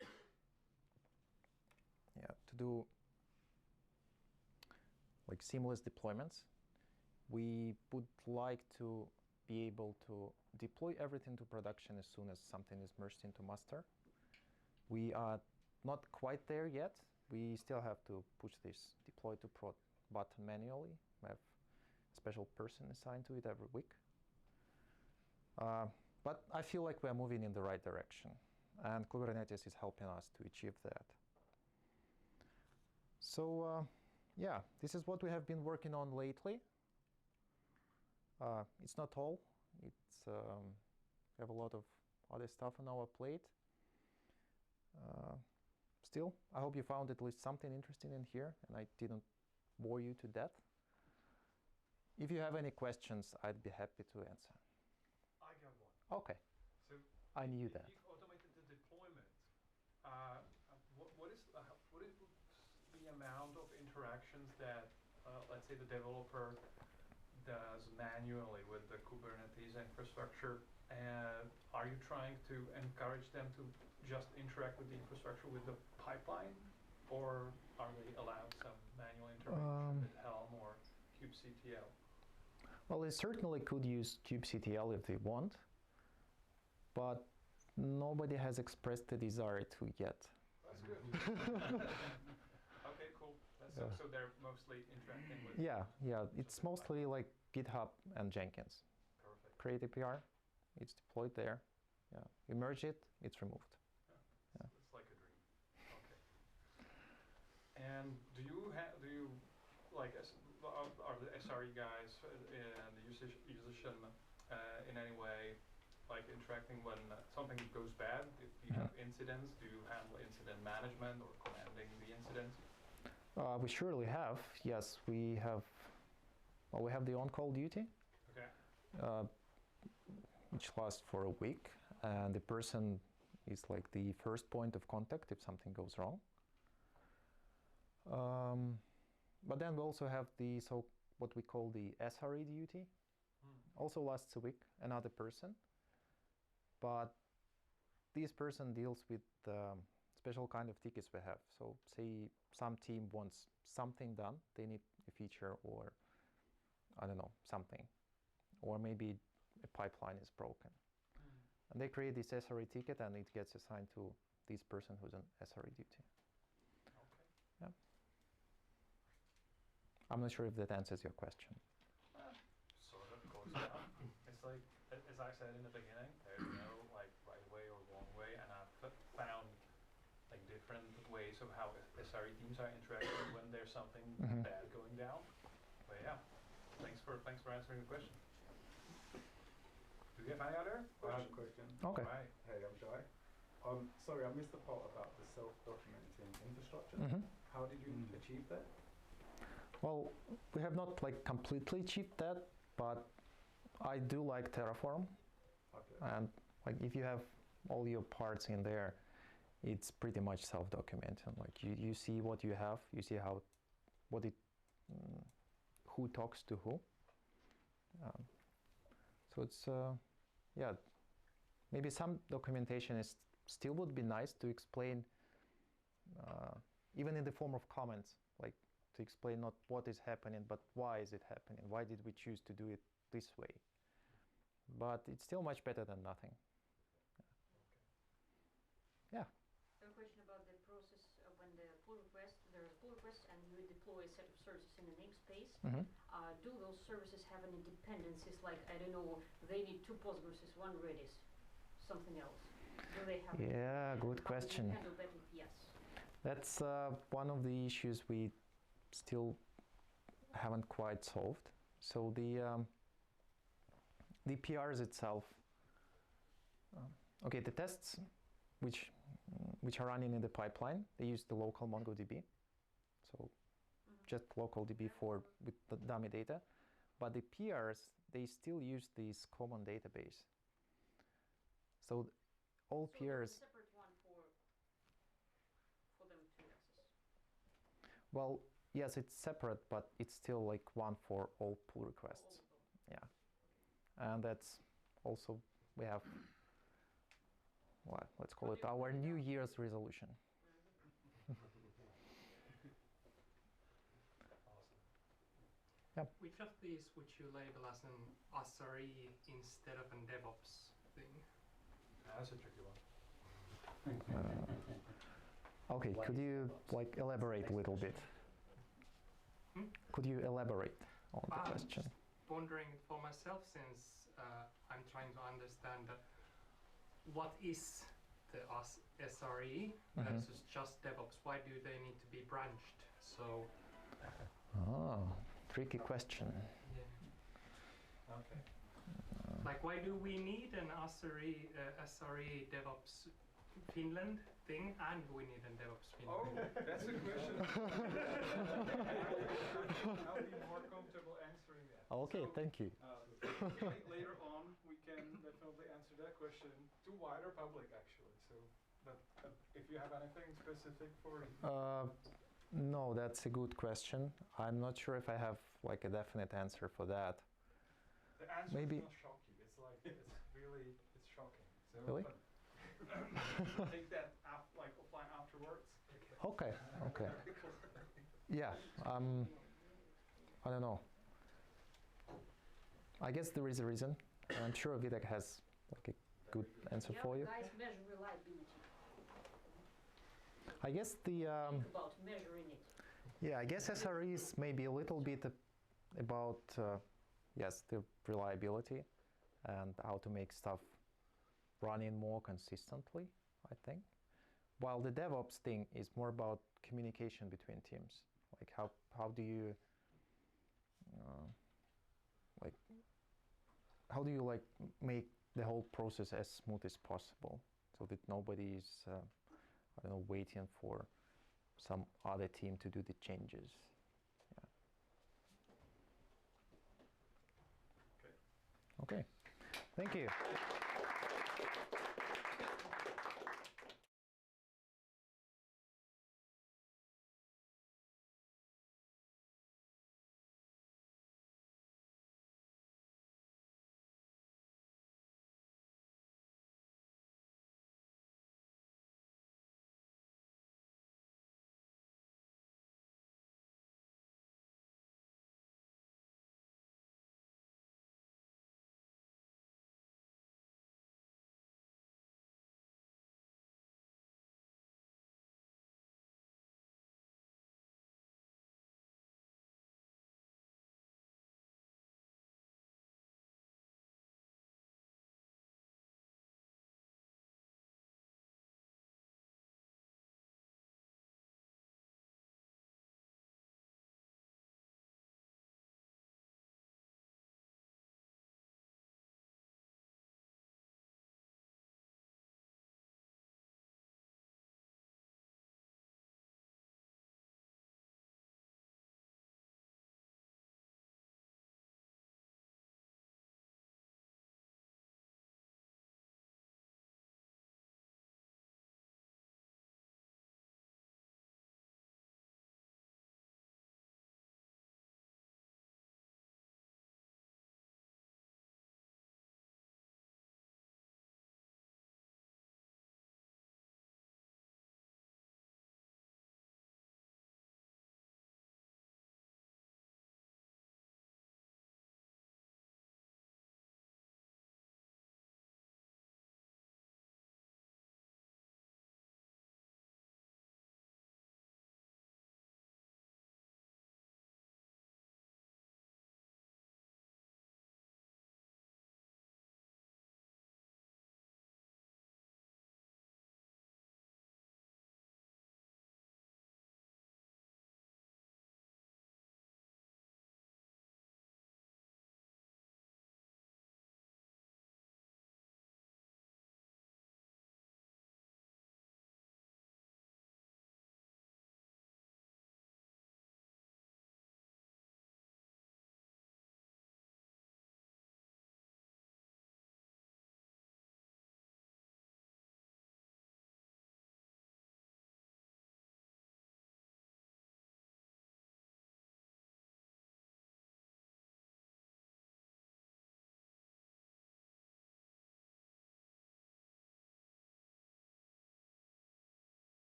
to do like seamless deployments. We would like to be able to deploy everything to production as soon as something is merged into master. We are not quite there yet. We still have to push this deploy to prod button manually. We have a special person assigned to it every week. But I feel like we're moving in the right direction, and Kubernetes is helping us to achieve that. So yeah, this is what we have been working on lately. It's not all. It's we have a lot of other stuff on our plate. Still, I hope you found at least something interesting in here, and I didn't bore you to death. If you have any questions, I'd be happy to answer. I got one. Okay. So I knew if that. you've automated the deployment, what is the amount of interactions that, let's say, the developer does manually with the Kubernetes infrastructure? And are you trying to encourage them to just interact with the infrastructure with the pipeline, or are they allowed some manual interaction with Helm or kubectl? Well, they certainly could use kubectl if they want, but nobody has expressed the desire to yet. That's good. Okay, cool. So they're mostly interacting with. Yeah. It's mostly like GitHub and Jenkins. Perfect. Create API, it's deployed there. Yeah. You merge it, it's removed. Yeah. It's like a dream. Okay. And do you like are the SRE guys and the musician in any way like interacting when something goes bad? If you have incidents, do you handle incident management or commanding the incidents? We surely have. Yes, we have. Well, we have the on-call duty, Okay. which lasts for a week, and the person is like the first point of contact if something goes wrong. But then we also have what we call the SRE duty. Also lasts a week, another person. But this person deals with special kind of tickets we have. So say some team wants something done, they need a feature or I don't know, something. Or maybe a pipeline is broken. And they create this SRE ticket and it gets assigned to this person who's on SRE duty. Okay. Yeah. I'm not sure if that answers your question. Sort of goes down. It's like, as I said in the beginning, there's no like right way or wrong way, and I've found like different ways of how SRE teams are interacting when there's something bad going down. But yeah, thanks for answering the question. Do you have any other questions? I have a question. Okay. Right. Hey, I'm Jai. Sorry, I missed the part about the self-documenting infrastructure. How did you achieve that? Well, we have not like completely achieved that, but I do like Terraform. Okay. And like if you have all your parts in there, it's pretty much self-documenting. Like you see what you have, you see who talks to who. So it's yeah, maybe some documentation is still would be nice to explain, even in the form of comments, like to explain not what is happening, but why is it happening? Why did we choose to do it this way? But it's still much better than nothing. Yeah. I have a question about the process of when there is a pull request and you deploy a set of services in a namespace. Do those services have any dependencies, like, I don't know, they need 2 Postgres, 1 Redis, something else? Do they have Yeah, good question. How do you handle that if yes? That's one of the issues we still haven't quite solved. So the PRs itself, okay, the tests which are running in the pipeline, they use the local MongoDB, so just local DB with the dummy data. But the PRs, they still use this common database. So all So PRs. there's a separate one for them to access. Well, yes, it's separate, but it's still like one for all pull requests. Yeah, and that's also we have. Well, let's call it our New Year's resolution. Which of these would you label as an SRE instead of a DevOps thing? That's a tricky one. Okay, could you like elaborate a little bit? Could you elaborate on the question? Just wondering for myself, since I'm trying to understand what is the SRE versus just DevOps. Why do they need to be branched? So. Oh, tricky question. Yeah. Okay. Like, why do we need an SRE DevOps Finland thing, and we need a DevOps Oh, Finland? that's a question. I'll be more comfortable answering that. Okay, So, thank you. Later on, we can definitely answer that question. To to wider public actually. So, but if you have anything specific for No, that's a good question. I'm not sure if I have like a definite answer for that. the answer maybe- is not shock you. It's like it's shocking. So, Really? but take that like offline afterwards. Okay, okay. Yeah, I don't know. I guess there is a reason. I'm sure Vitek has like a good answer for you. Guys measure reliability. I guess the Think about measuring it. yeah, I guess SRE is maybe a little bit about yes, the reliability and how to make stuff running more consistently, I think. While the DevOps thing is more about communication between teams. Like how do you like how do you like make the whole process as smooth as possible so that nobody is I don't know, waiting for some other team to do the changes. Yeah. Okay. Thank you.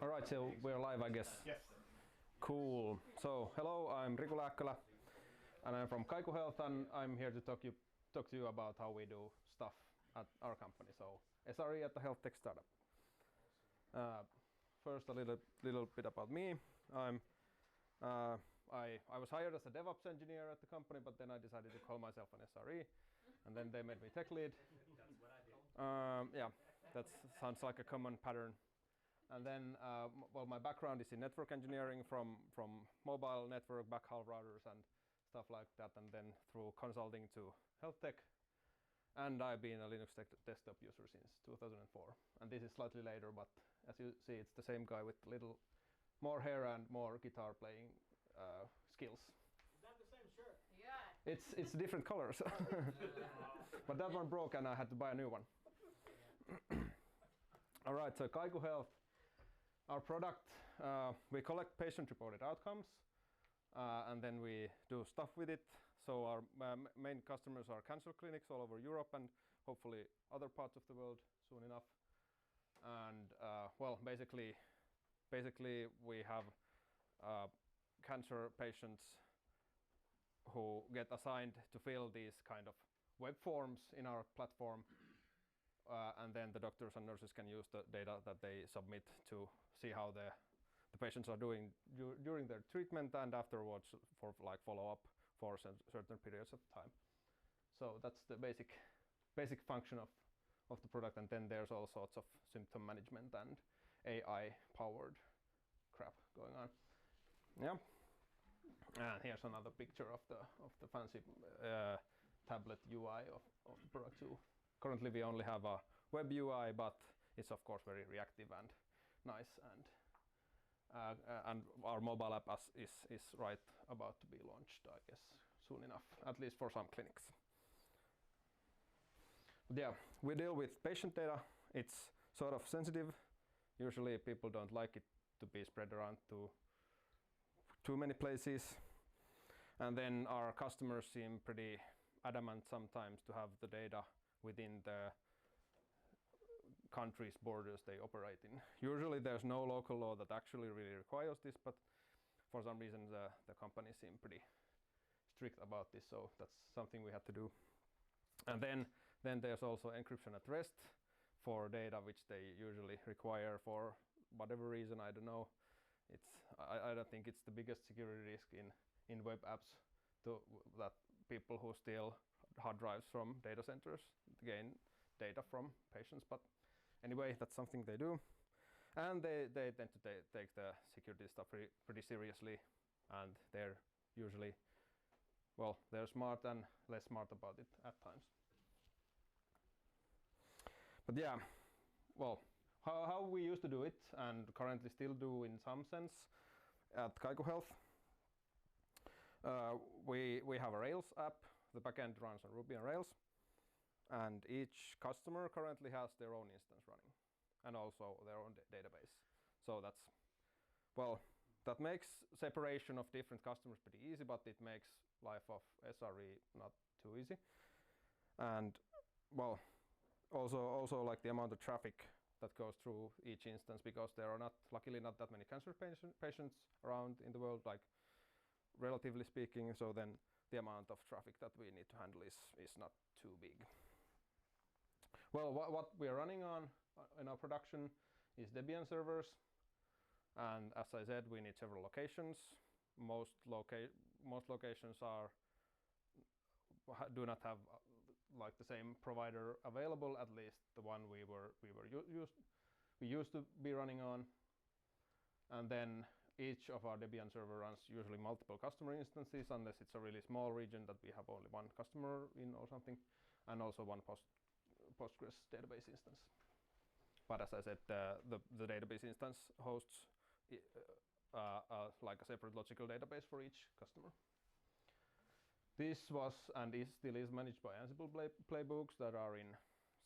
All right, so we're live, I guess. Yes. Cool. So, hello, I'm Riku Lääkkölä, and I'm from Kaiku Health, and I'm here to talk to you about how we do stuff at our company. So, SRE at the health tech startup. First, a little bit about me. I was hired as a DevOps engineer at the company, but then I decided to call myself an SRE, and then they made me tech lead. That's what I did. Yeah, that sounds like a common pattern. And then, well, my background is in network engineering from mobile network, backhaul routers and stuff like that, and then through consulting to health tech. And I've been a Linux desktop user since 2004. And this is slightly later, but as you see, it's the same guy with little more hair and more guitar playing skills. Is that the same shirt? Yeah. It's different colors. But that one broke and I had to buy a new one. All right, so Kaiku Health. Our product, we collect patient-reported outcomes, and then we do stuff with it. So our main customers are cancer clinics all over Europe and hopefully other parts of the world soon enough. And well, basically we have cancer patients who get assigned to fill these kind of web forms in our platform. And then the doctors and nurses can use the data that they submit to see how the patients are doing during their treatment and afterwards for like follow-up for certain periods of time. So that's the basic function of the product, and then there's all sorts of symptom management and AI-powered crap going on. Yeah. And here's another picture of the fancy tablet UI of the product too. Currently we only have a web UI, but it's of course very reactive and nice, and our mobile app is right about to be launched, I guess, soon enough, at least for some clinics. But yeah, we deal with patient data. It's sort of sensitive. Usually people don't like it to be spread around to too many places. And then our customers seem pretty adamant sometimes to have the data within the country's borders they operate in. Usually there's no local law that actually really requires this, but for some reason the companies seem pretty strict about this, so that's something we had to do. And then there's also encryption at rest for data which they usually require for whatever reason, I don't know. I don't think it's the biggest security risk in web apps that people who steal hard drives from data centers gain data from patients, but anyway, that's something they do. And they tend to take the security stuff pretty seriously, and they're usually, well, they're smart and less smart about it at times. But yeah, well, how we used to do it and currently still do in some sense at Kaiku Health. We have a Rails app. The backend runs on Ruby on Rails, and each customer currently has their own instance running and also their own database. So that's, well, that makes separation of different customers pretty easy, but it makes life of SRE not too easy. And well, also like the amount of traffic that goes through each instance, because there are luckily not that many cancer patients around in the world, like relatively speaking, so then the amount of traffic that we need to handle is not too big. Well, what we are running on in our production is Debian servers, and as I said, we need several locations. Most locations do not have like the same provider available, at least the one we used to be running on. And then each of our Debian server runs usually multiple customer instances, unless it's a really small region that we have only one customer in or something, and also one Postgres database instance. But as I said, the database instance hosts like a separate logical database for each customer. This was and still is managed by Ansible playbooks that are in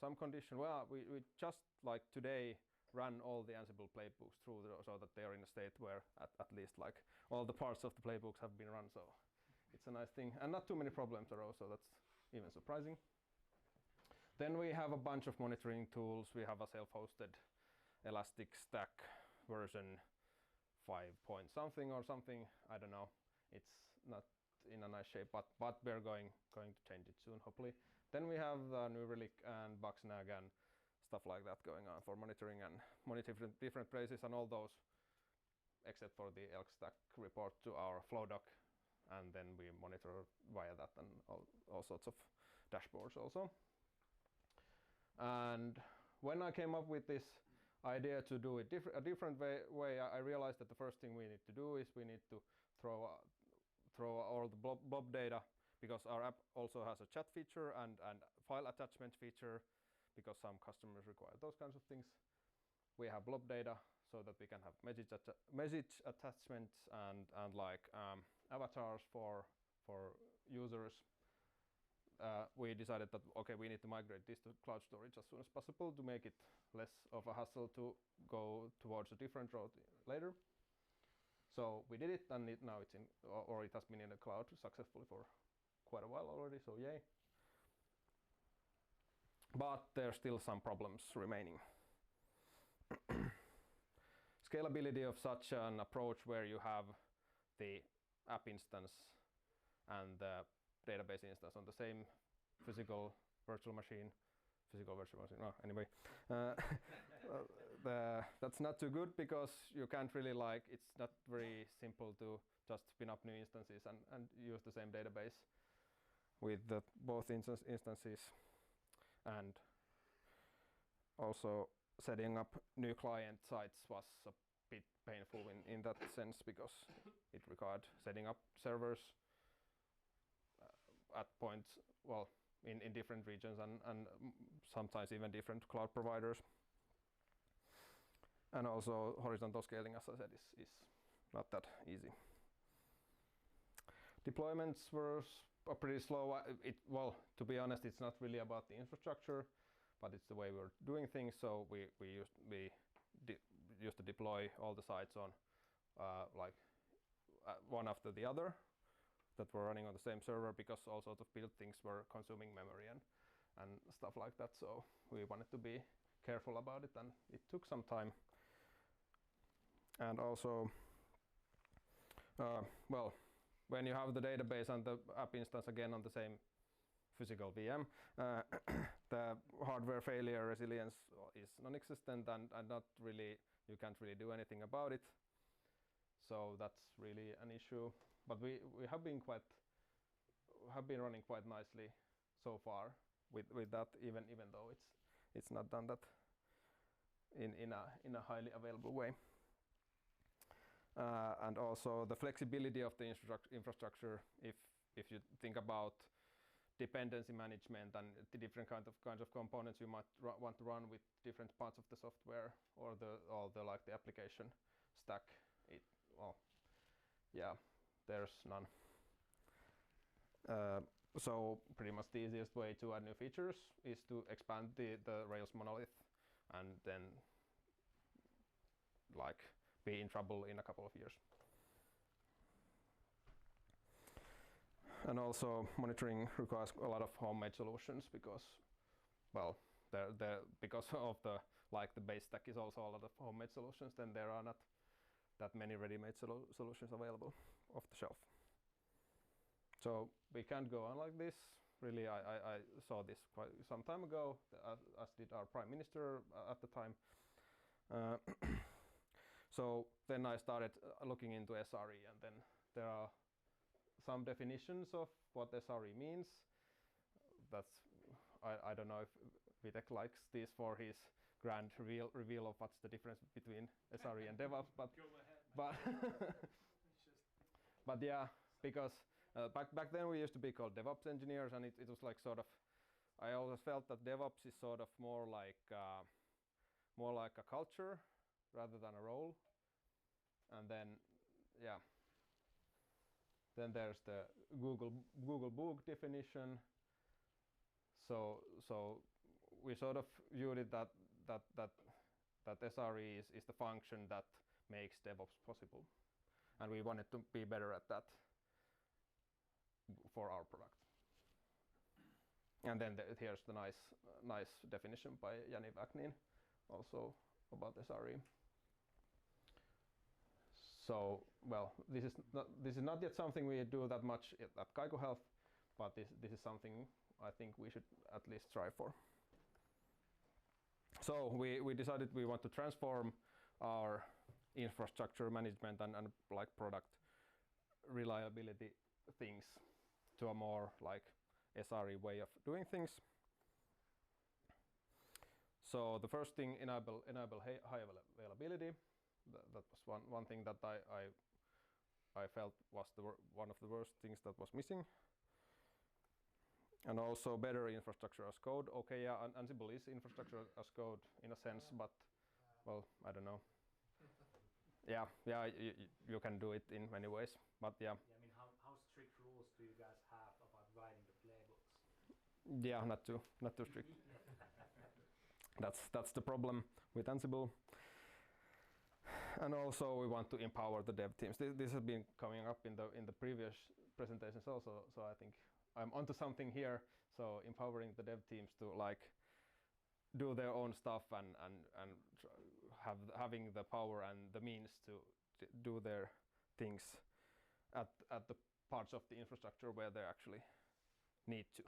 some condition. Well, we just like today run all the Ansible playbooks through so that they are in a state where at least like all the parts of the playbooks have been run, so it's a nice thing. And not too many problems arose, so that's even surprising. Then we have a bunch of monitoring tools. We have a self-hosted Elastic Stack version 5 point something or something. I don't know. It's not in a nice shape, but we're going to change it soon, hopefully. Then we have the New Relic and Bugsnag and stuff like that going on for monitoring and monitor different places and all those, except for the elk stack report to our flow doc, and then we monitor via that and all sorts of dashboards also. And when I came up with this idea to do it a different way, I realized that the first thing we need to do is we need to throw all the blob data, because our app also has a chat feature and file attachment feature, because some customers require those kinds of things. We have blob data so that we can have message attachments and like avatars for users. We decided that okay, we need to migrate this to cloud storage as soon as possible to make it less of a hassle to go towards a different route later. So we did it, and now it's in, or it has been in the cloud successfully for quite a while already, so yay. But there's still some problems remaining. Scalability of such an approach where you have the app instance and the database instance on the same physical virtual machine. No, anyway, that's not too good, because you can't really it's not very simple to just spin up new instances and use the same database with both instances. And also setting up new client sites was a bit painful in that sense, because it required setting up servers at points, well, in different regions and sometimes even different cloud providers. And also horizontal scaling, as I said, is not that easy. Deployments were pretty slow. Well, to be honest, it's not really about the infrastructure, but it's the way we're doing things. So we used to deploy all the sites on one after the other that were running on the same server, because all sorts of build things were consuming memory and stuff like that. So we wanted to be careful about it, and it took some time. And also, well, when you have the database and the app instance again on the same physical VM, the hardware failure resilience is non-existent and not really, you can't really do anything about it. So that's really an issue. But we have been running quite nicely so far with that, even though it's not done that in a highly available way. And also the flexibility of the infrastructure, if you think about dependency management and the different kinds of components you might want to run with different parts of the software or the application stack, there's none. So pretty much the easiest way to add new features is to expand the Rails monolith and then be in trouble in a couple of years. And also monitoring requires a lot of homemade solutions, because, well, because of the base stack is also a lot of homemade solutions, then there are not that many ready-made solutions available off the shelf. So we can't go on like this. Really, I saw this quite some time ago, as did our Prime Minister at the time. So then I started looking into SRE, and then there are some definitions of what SRE means. I don't know if Vitek likes this for his grand reveal of what's the difference between SRE and DevOps, but yeah, because back then we used to be called DevOps engineers, and it was like sort of, I always felt that DevOps is sort of more like a culture rather than a role. And then then there's the Google Book definition. So we sort of viewed it that SRE is the function that makes DevOps possible, and we wanted to be better at that for our product. And then here's the nice definition by Jani Vaknin, also about SRE. So, well, this is not yet something we do that much at Kaiku Health, but this is something I think we should at least try for. So we decided we want to transform our infrastructure management and like product reliability things to a more like SRE way of doing things. So the first thing, enable high availability. That was one thing that I felt was one of the worst things that was missing. And also better infrastructure as code. Okay, yeah, Ansible is infrastructure as code in a sense, but well, I don't know. Yeah, you can do it in many ways, but yeah. I mean, how strict rules do you guys have about writing the playbooks? Yeah, not too strict. That's the problem with Ansible. And also we want to empower the dev teams. This has been coming up in the previous presentations also, so I think I'm onto something here. So empowering the dev teams to like do their own stuff and having the power and the means to do their things at the parts of the infrastructure where they actually need to.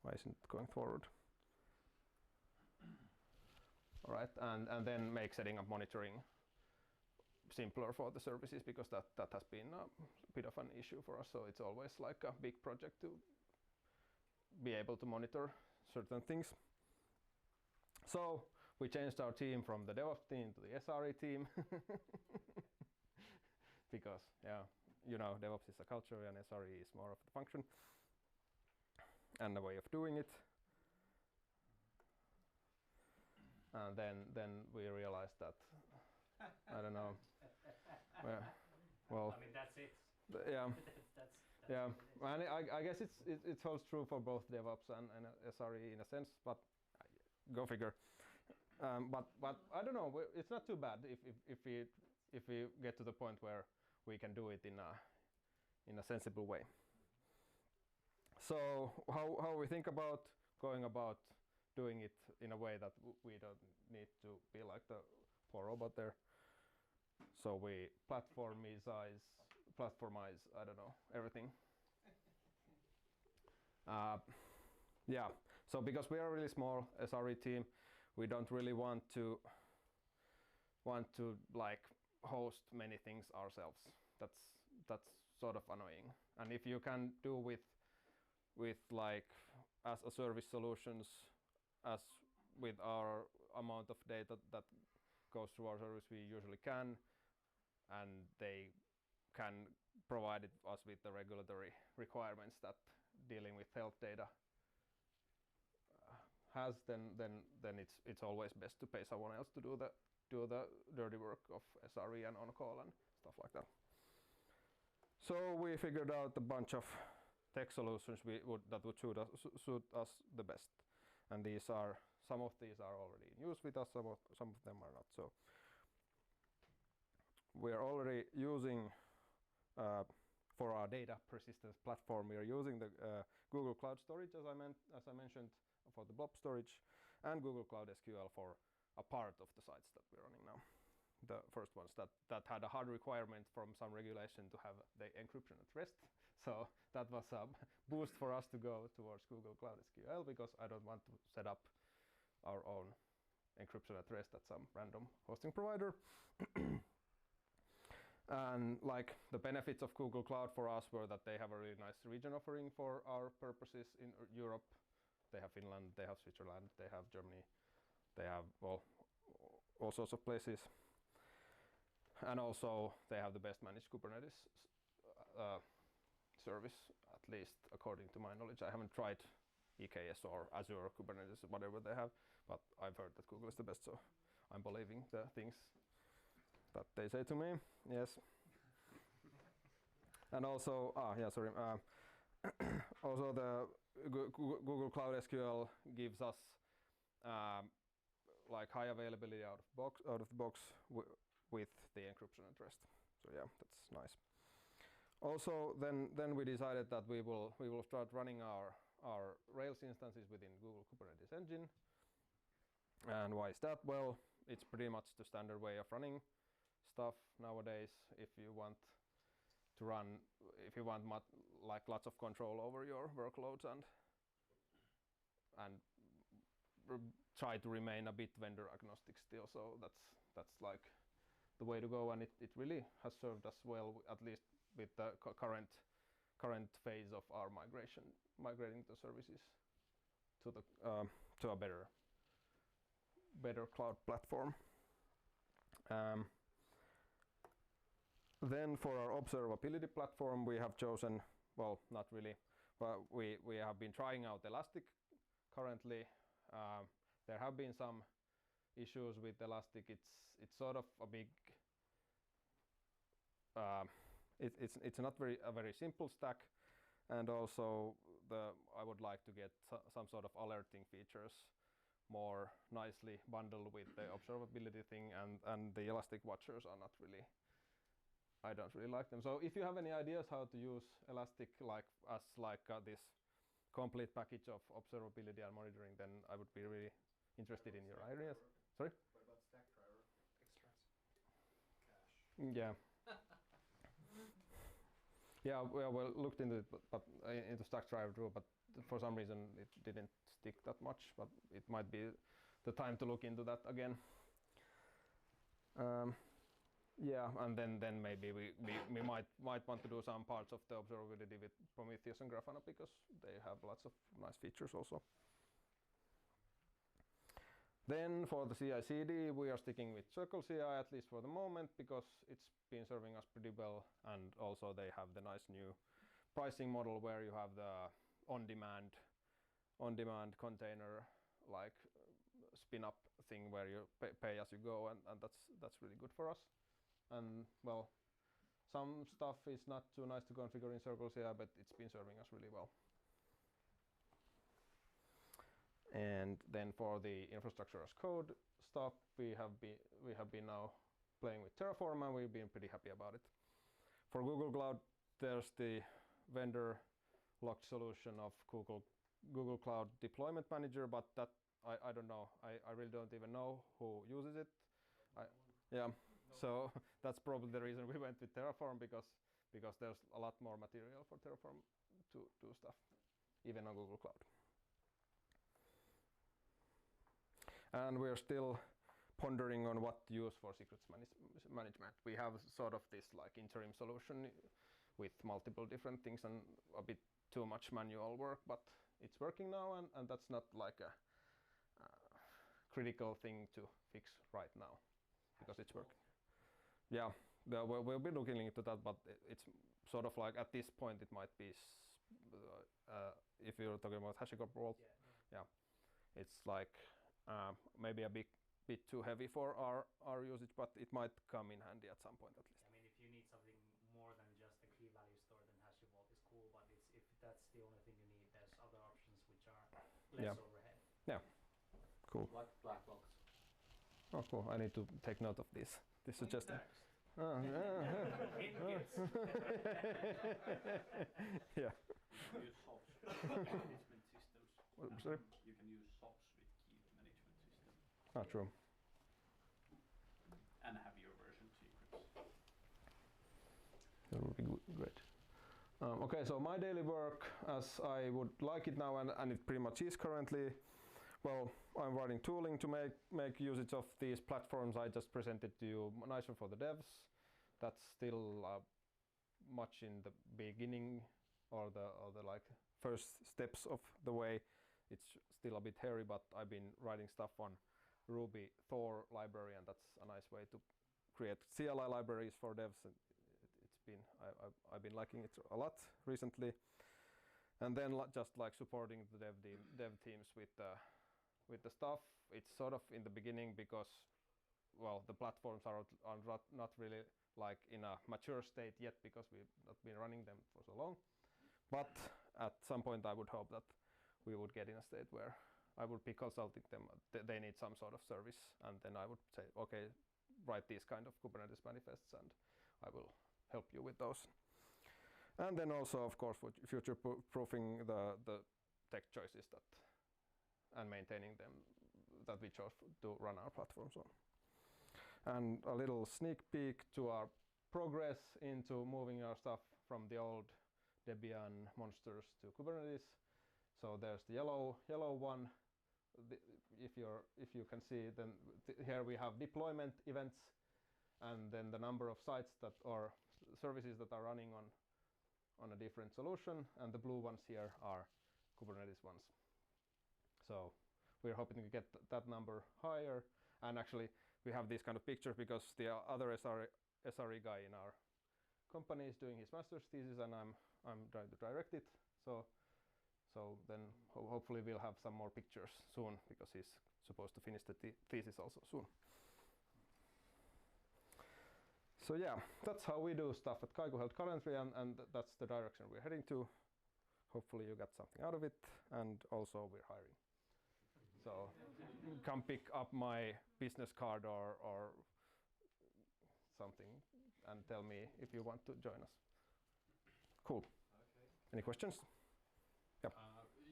Why isn't it going forward? All right, and then make setting up monitoring simpler for the services, because that has been a bit of an issue for us. So it's always like a big project to be able to monitor certain things. So we changed our team from the DevOps team to the SRE team because, yeah, you know, DevOps is a culture and SRE is more of the function and the way of doing it. And then we realized that I don't know. Well, I mean, that's it. Yeah. that's yeah, and I guess it holds true for both DevOps and SRE in a sense, but go figure. But I don't know. It's not too bad if we get to the point where we can do it in a sensible way. So how we think about going about doing it in a way that we don't need to be like the poor robot there. So we platformize, I don't know, everything. Yeah, so because we are a really small SRE team, we don't really want to like host many things ourselves. That's sort of annoying. And if you can do with like as a service solutions, as with our amount of data that goes through our service, we usually can, and they can provide us with the regulatory requirements that dealing with health data has, then it's always best to pay someone else to do the dirty work of SRE and on-call and stuff like that. So we figured out a bunch of tech solutions that would suit us the best, and some of these are already in use with us, some of them are not. So we are already using for our data persistence platform, we are using the Google Cloud Storage, as I mentioned, for the blob storage, and Google Cloud SQL for a part of the sites that we're running now. The first ones that had a hard requirement from some regulation to have the encryption at rest. So that was a boost for us to go towards Google Cloud SQL, because I don't want to set up our own encryption at rest at some random hosting provider. And like the benefits of Google Cloud for us were that they have a really nice region offering for our purposes in Europe. They have Finland, they have Switzerland, they have Germany, they have all sorts of places. And also they have the best managed Kubernetes service, at least according to my knowledge. I haven't tried EKS or Azure Kubernetes, whatever they have, but I've heard that Google is the best, so I'm believing the things that they say to me. Yes. And also, also the Google Cloud SQL gives us like high availability out of the box with the encryption at rest. So yeah, that's nice. Also, then we decided that we will start running our Rails instances within Google Kubernetes Engine. And why is that? Well, it's pretty much the standard way of running stuff nowadays. If you want to run, if you want like lots of control over your workloads and try to remain a bit vendor agnostic still, so that's like the way to go, and it really has served us well, at least with the current phase of our migrating the services to the to a better cloud platform. Then for our observability platform, we have chosen, well, not really, but we have been trying out Elastic currently. There have been some issues with Elastic. It's sort of a big. It's not a very simple stack, and also I would like to get some sort of alerting features more nicely bundled with the observability thing, and the Elastic Watchers are not really. I don't really like them. So if you have any ideas how to use Elastic this complete package of observability and monitoring, then I would be really interested in your ideas. Sorry? What about Stackdriver Express? Yeah. Yeah, we looked into it, but into Stackdriver too, but for some reason it didn't stick that much. But it might be the time to look into that again. Yeah, and then maybe we might want to do some parts of the observability with Prometheus and Grafana, because they have lots of nice features also. Then for the CI/CD, we are sticking with Circle CI, at least for the moment, because it's been serving us pretty well, and also they have the nice new pricing model where you have the on-demand container like spin-up thing where you pay as you go, and that's really good for us. And well, some stuff is not too nice to configure in Circle CI, but it's been serving us really well. And then for the infrastructure as code stuff, we have been now playing with Terraform, and we've been pretty happy about it. For Google Cloud, there's the vendor locked solution of Google Cloud Deployment Manager, but that I don't know. I really don't even know who uses it. Yeah. So that's probably the reason we went with Terraform, because there's a lot more material for Terraform to do stuff, even on Google Cloud. And we're still pondering on what to use for secrets management. We have sort of this like interim solution with multiple different things and a bit too much manual work, but it's working now, and that's not like a critical thing to fix right now, because it's working. Yeah, we'll be looking into that, but it's sort of like at this point it might be, if you're talking about HashiCorp Vault, yeah, it's like maybe a bit too heavy for our usage, but it might come in handy at some point at least. I mean, if you need something more than just a key value store, then HashiVault is cool, but if that's the only thing you need, there's other options which are less overhead. Yeah, cool. Like black box. Oh, cool. I need to take note of this suggestion. Oh, yeah. Yeah. You use SOPs management systems. Sorry? You can use SOPs with key management systems. Ah, true. And have your version secrets. That would be great. Okay, so my daily work, as I would like it now, and it pretty much is currently, well, I'm writing tooling to make usage of these platforms I just presented to you nicer for the devs. That's still much in the beginning, or the like first steps of the way. It's still a bit hairy, but I've been writing stuff on Ruby Thor library, and that's a nice way to create CLI libraries for devs. And I've been liking it a lot recently. And then just like supporting the dev teams with the stuff. It's sort of in the beginning because, well, the platforms are not really like in a mature state yet, because we've not been running them for so long. But at some point I would hope that we would get in a state where I would be consulting them. They need some sort of service, and then I would say, okay, write these kind of Kubernetes manifests, and I will help you with those. And then also, of course, future-proofing the tech choices and maintaining them that we chose to run our platforms on. And a little sneak peek to our progress into moving our stuff from the old Debian monsters to Kubernetes. So there's the yellow one. If you can see, then here we have deployment events, and then the number of sites that or services that are running on a different solution, and the blue ones here are Kubernetes ones. So we're hoping to get that number higher. And actually, we have these kind of pictures because the other SRE guy in our company is doing his master's thesis, and I'm trying to direct it. So then hopefully we'll have some more pictures soon because he's supposed to finish the thesis also soon. So yeah, that's how we do stuff at Kaiku Health currently, and that's the direction we're heading to. Hopefully you got something out of it, and also we're hiring. So come pick up my business card or something and tell me if you want to join us. Cool. Okay. Any questions? Yep.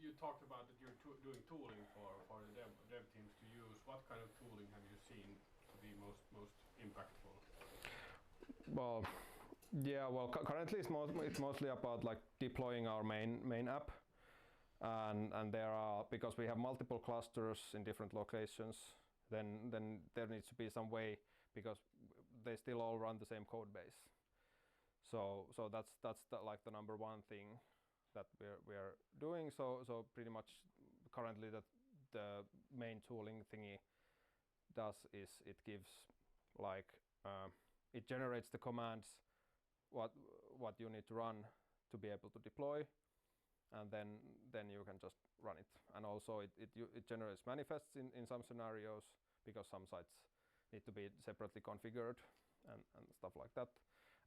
You talked about that you're doing tooling for the dev teams to use. What kind of tooling have you seen to be most impactful? Well, yeah. Well, currently it's mostly about like deploying our main app, and there are, because we have multiple clusters in different locations, then there needs to be some way, because they still all run the same code base. So that's like the number one thing that we're doing. So pretty much currently that the main tooling thingy does is it gives like it generates the commands what you need to run to be able to deploy, and then you can just run it. And also it generates manifests in some scenarios, because some sites need to be separately configured and stuff like that.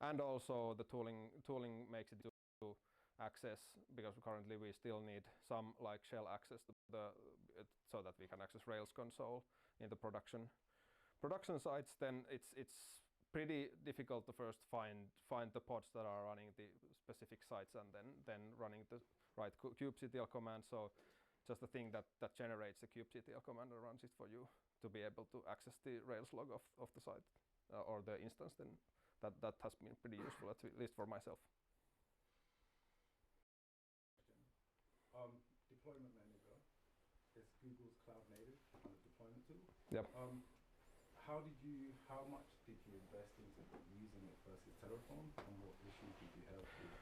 And also the tooling makes it to access, because currently we still need some like shell access to so that we can access Rails console in the production sites. Then it's pretty difficult to first find the pods that are running the specific sites, and then running the right kubectl command. So just the thing that generates the kubectl command and runs it for you to be able to access the Rails log of the site or the instance, then that has been pretty useful, at least for myself. Deployment manager is Google's cloud native kind of deployment tool. Yep. How much did you invest into using it versus Terraform, and what issues did you have with?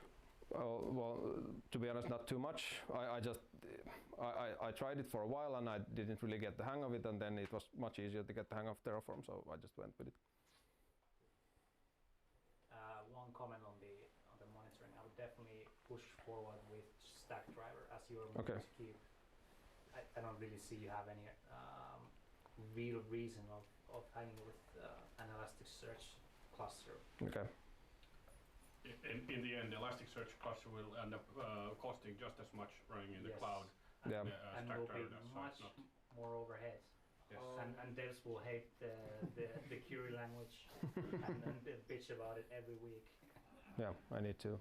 Well, to be honest, not too much. I tried it for a while and I didn't really get the hang of it, and then it was much easier to get the hang of Terraform, so I just went with it. One comment on the monitoring. I would definitely push forward with Stackdriver as your Okay. most key. I don't really see you have any real reason of hanging with an Elasticsearch cluster. Okay. In the end, the Elasticsearch cluster will end up costing just as much running in the Yes. cloud. Yeah. And will be much more overhead. Yes. And devs will hate the query language and bitch about it every week. Yeah, I need to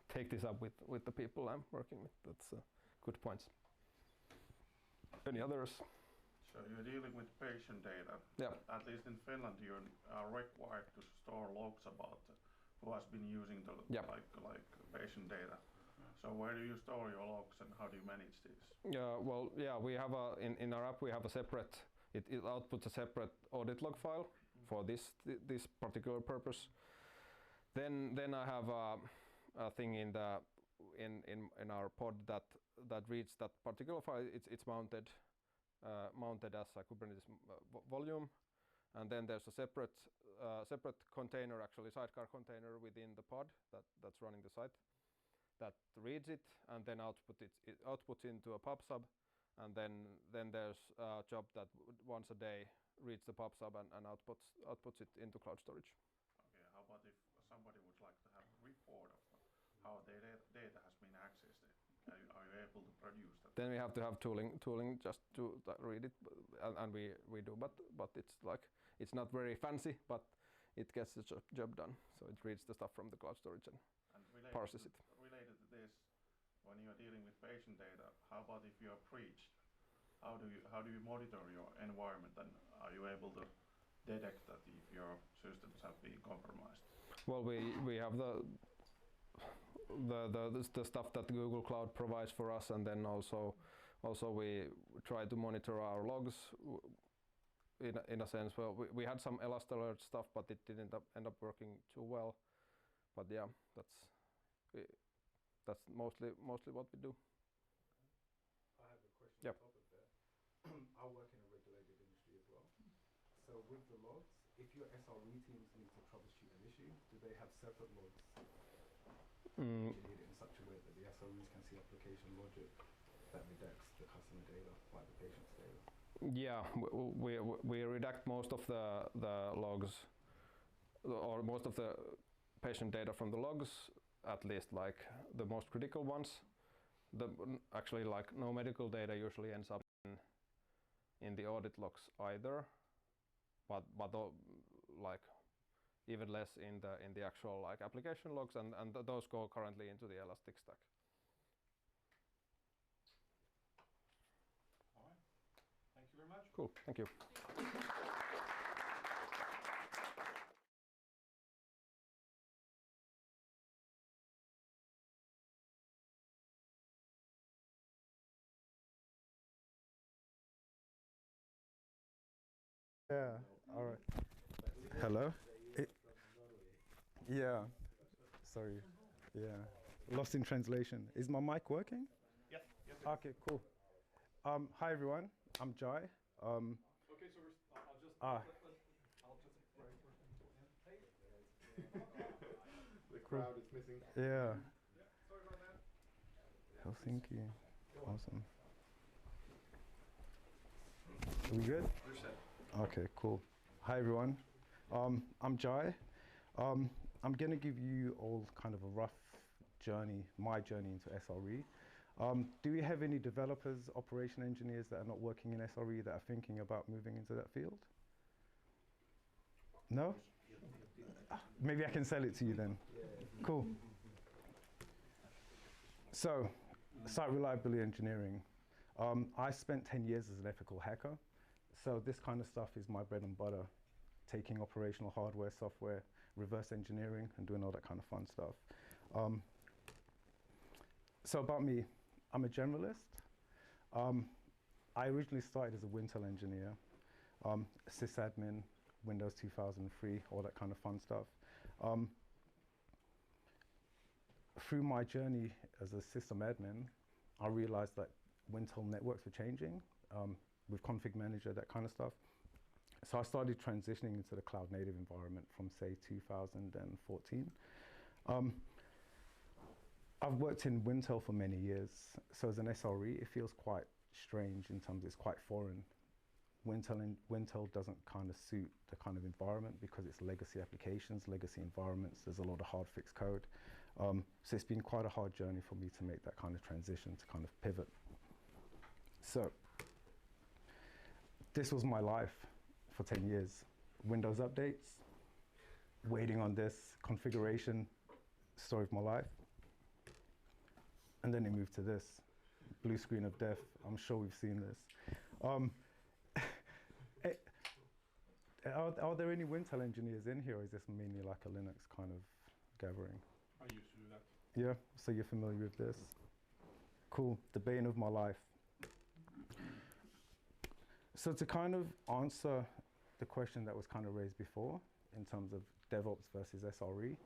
take this up with the people I'm working with. That's good points. Any others? So you're dealing with patient data. Yeah. At least in Finland, you are required to store logs about who has been using the like patient data. So where do you store your logs, and how do you manage this? Well, yeah, we have in our app we have a separate. It outputs a separate audit log file for this particular purpose. Then I have a thing in our pod that reads that particular file. It's mounted as a Kubernetes volume, and then there's a separate container, actually sidecar container within the pod that's running the site, that reads it and then it outputs into a pub sub, and then there's a job that once a day reads the pub sub and outputs it into cloud storage. Okay, how about if somebody would like to have a report of how their data has been accessed? Are you able to produce that? Then we have to have tooling just to read it, and we do, but it's like, it's not very fancy, but it gets the job done. So it reads the stuff from the cloud storage and parses it. Related to this, when you're dealing with patient data, how about if you are breached? how do you monitor your environment, and are you able to detect that if your systems have been compromised? Well, we have the stuff that Google Cloud provides for us, and then also we try to monitor our logs in a sense. Well, we had some ElastAlert stuff, but it didn't end up working too well. But yeah, that's mostly what we do. I have a question Yep. on top of that. I work in a regulated industry as well. So with the logs, if your SRE teams need to troubleshoot an issue, do they have separate logs engineered in such a way that the SREs can see application logic that redacts the customer data, like the patient's data? Yeah, we redact most of the logs, or most of the patient data from the logs, at least like the most critical ones. Actually, like no medical data usually ends up in the audit logs either, but like even less in the actual like application logs, and those go currently into the Elastic Stack. All right. Thank you very much. Cool. Thank you. Yeah, all right. Hello? Yeah, sorry. Yeah, lost in translation. Is my mic working? Yes. Yes. Okay, cool. Hi everyone, I'm Jai. Okay, so I'll just the crowd is missing. Yeah. Yeah, sorry about that. Helsinki. Awesome. Are we good? You're set. Okay, cool. Hi everyone. I'm Jai. I'm gonna give you all kind of a rough journey, my journey into SRE. Do we have any developers, operation engineers that are not working in SRE that are thinking about moving into that field? No? Maybe I can sell it to you then. Cool. So, site reliability engineering. I spent 10 years as an ethical hacker. So this kind of stuff is my bread and butter. Taking operational hardware, software, reverse engineering, and doing all that kind of fun stuff. So about me, I'm a generalist. I originally started as a Wintel engineer, sysadmin, Windows 2003, all that kind of fun stuff. Through my journey as a system admin, I realized that Wintel networks were changing with config manager, that kind of stuff. So I started transitioning into the cloud native environment from, say, 2014. I've worked in Wintel for many years. So as an SRE, it feels quite strange in terms of it's quite foreign. Wintel doesn't kind of suit the kind of environment because it's legacy applications, legacy environments. There's a lot of hard fixed code. So it's been quite a hard journey for me to make that kind of transition, to kind of pivot. So this was my life for 10 years. Windows updates, waiting on this, configuration, story of my life. And then it moved to this, blue screen of death. I'm sure we've seen this. Are there any Wintel engineers in here, or is this mainly like a Linux kind of gathering? I used to do that. Yeah, so you're familiar with this. Cool, the bane of my life. So to kind of answer the question that was kind of raised before in terms of DevOps versus SRE,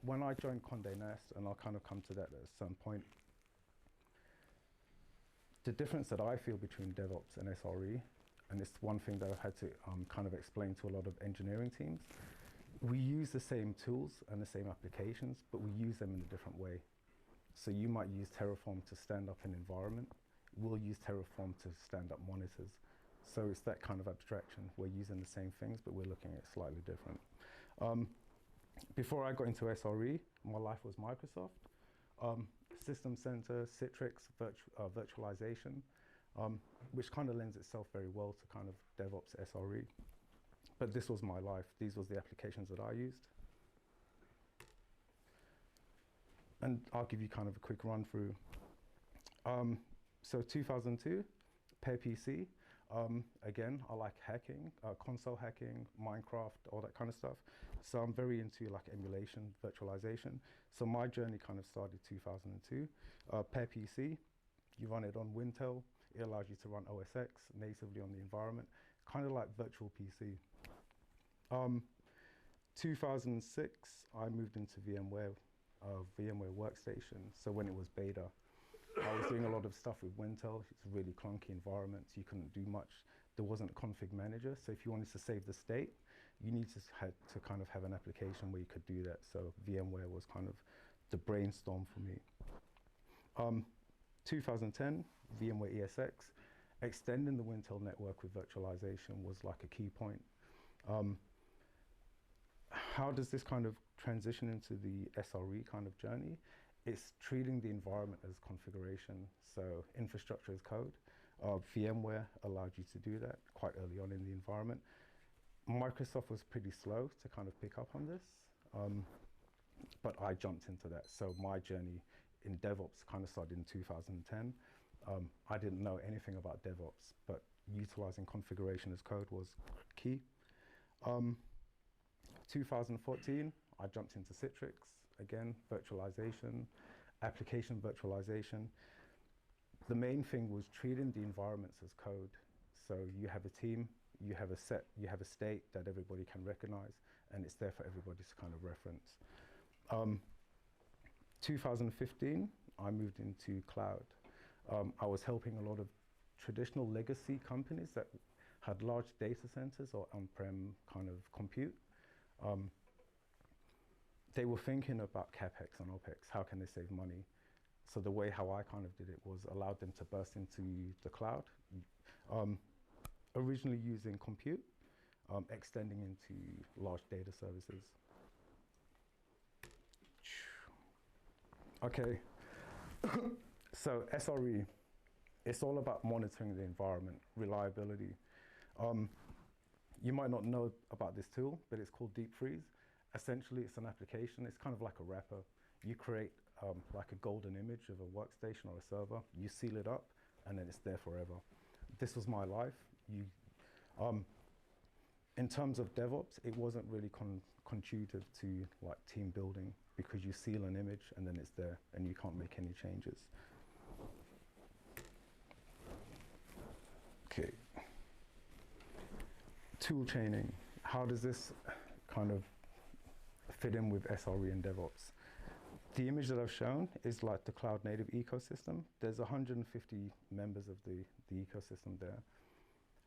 when I joined Condé Nast, and I'll kind of come to that at some point, the difference that I feel between DevOps and SRE, and it's one thing that I've had to kind of explain to a lot of engineering teams, we use the same tools and the same applications, but we use them in a different way. So you might use Terraform to stand up an environment. We'll use Terraform to stand up monitors. So it's that kind of abstraction. We're using the same things, but we're looking at it slightly different. Before I got into SRE, my life was Microsoft. System Center, Citrix, virtualization, which kind of lends itself very well to kind of DevOps SRE. But this was my life. These was the applications that I used. And I'll give you kind of a quick run through. So 2002, Pair PC. Again, I like hacking, console hacking, Minecraft, all that kind of stuff. So I'm very into like emulation, virtualization. So my journey kind of started 2002. Pair PC, you run it on Wintel. It allows you to run OS X natively on the environment, kind of like virtual PC. 2006, I moved into VMware Workstation. So when it was beta, I was doing a lot of stuff with Wintel. It's a really clunky environment. You couldn't do much. There wasn't a config manager. So if you wanted to save the state, you need to kind of have an application where you could do that. So VMware was kind of the brainstorm for me. 2010, VMware ESX. Extending the Wintel network with virtualization was like a key point. How does this kind of transition into the SRE kind of journey? It's treating the environment as configuration, so infrastructure as code. VMware allowed you to do that quite early on in the environment. Microsoft was pretty slow to kind of pick up on this, but I jumped into that. So my journey in DevOps kind of started in 2010. I didn't know anything about DevOps, but utilizing configuration as code was key. 2014, I jumped into Citrix. Again, virtualization, application virtualization. The main thing was treating the environments as code. So you have a team, you have a state that everybody can recognize, and it's there for everybody to kind of reference. 2015, I moved into cloud. I was helping a lot of traditional legacy companies that had large data centers or on-prem kind of compute. They were thinking about CapEx and OpEx, how can they save money? So the way how I kind of did it was allowed them to burst into the cloud, originally using compute, extending into large data services. Okay, so SRE, it's all about monitoring the environment, reliability. You might not know about this tool, but it's called Deep Freeze. Essentially, it's an application. It's kind of like a wrapper. You create like a golden image of a workstation or a server. You seal it up, and then it's there forever. This was my life. In terms of DevOps, it wasn't really conducive to like team building because you seal an image, and then it's there, and you can't make any changes. Okay. Tool chaining. How does this kind of fit in with SRE and DevOps? The image that I've shown is like the cloud native ecosystem. There's 150 members of the ecosystem there.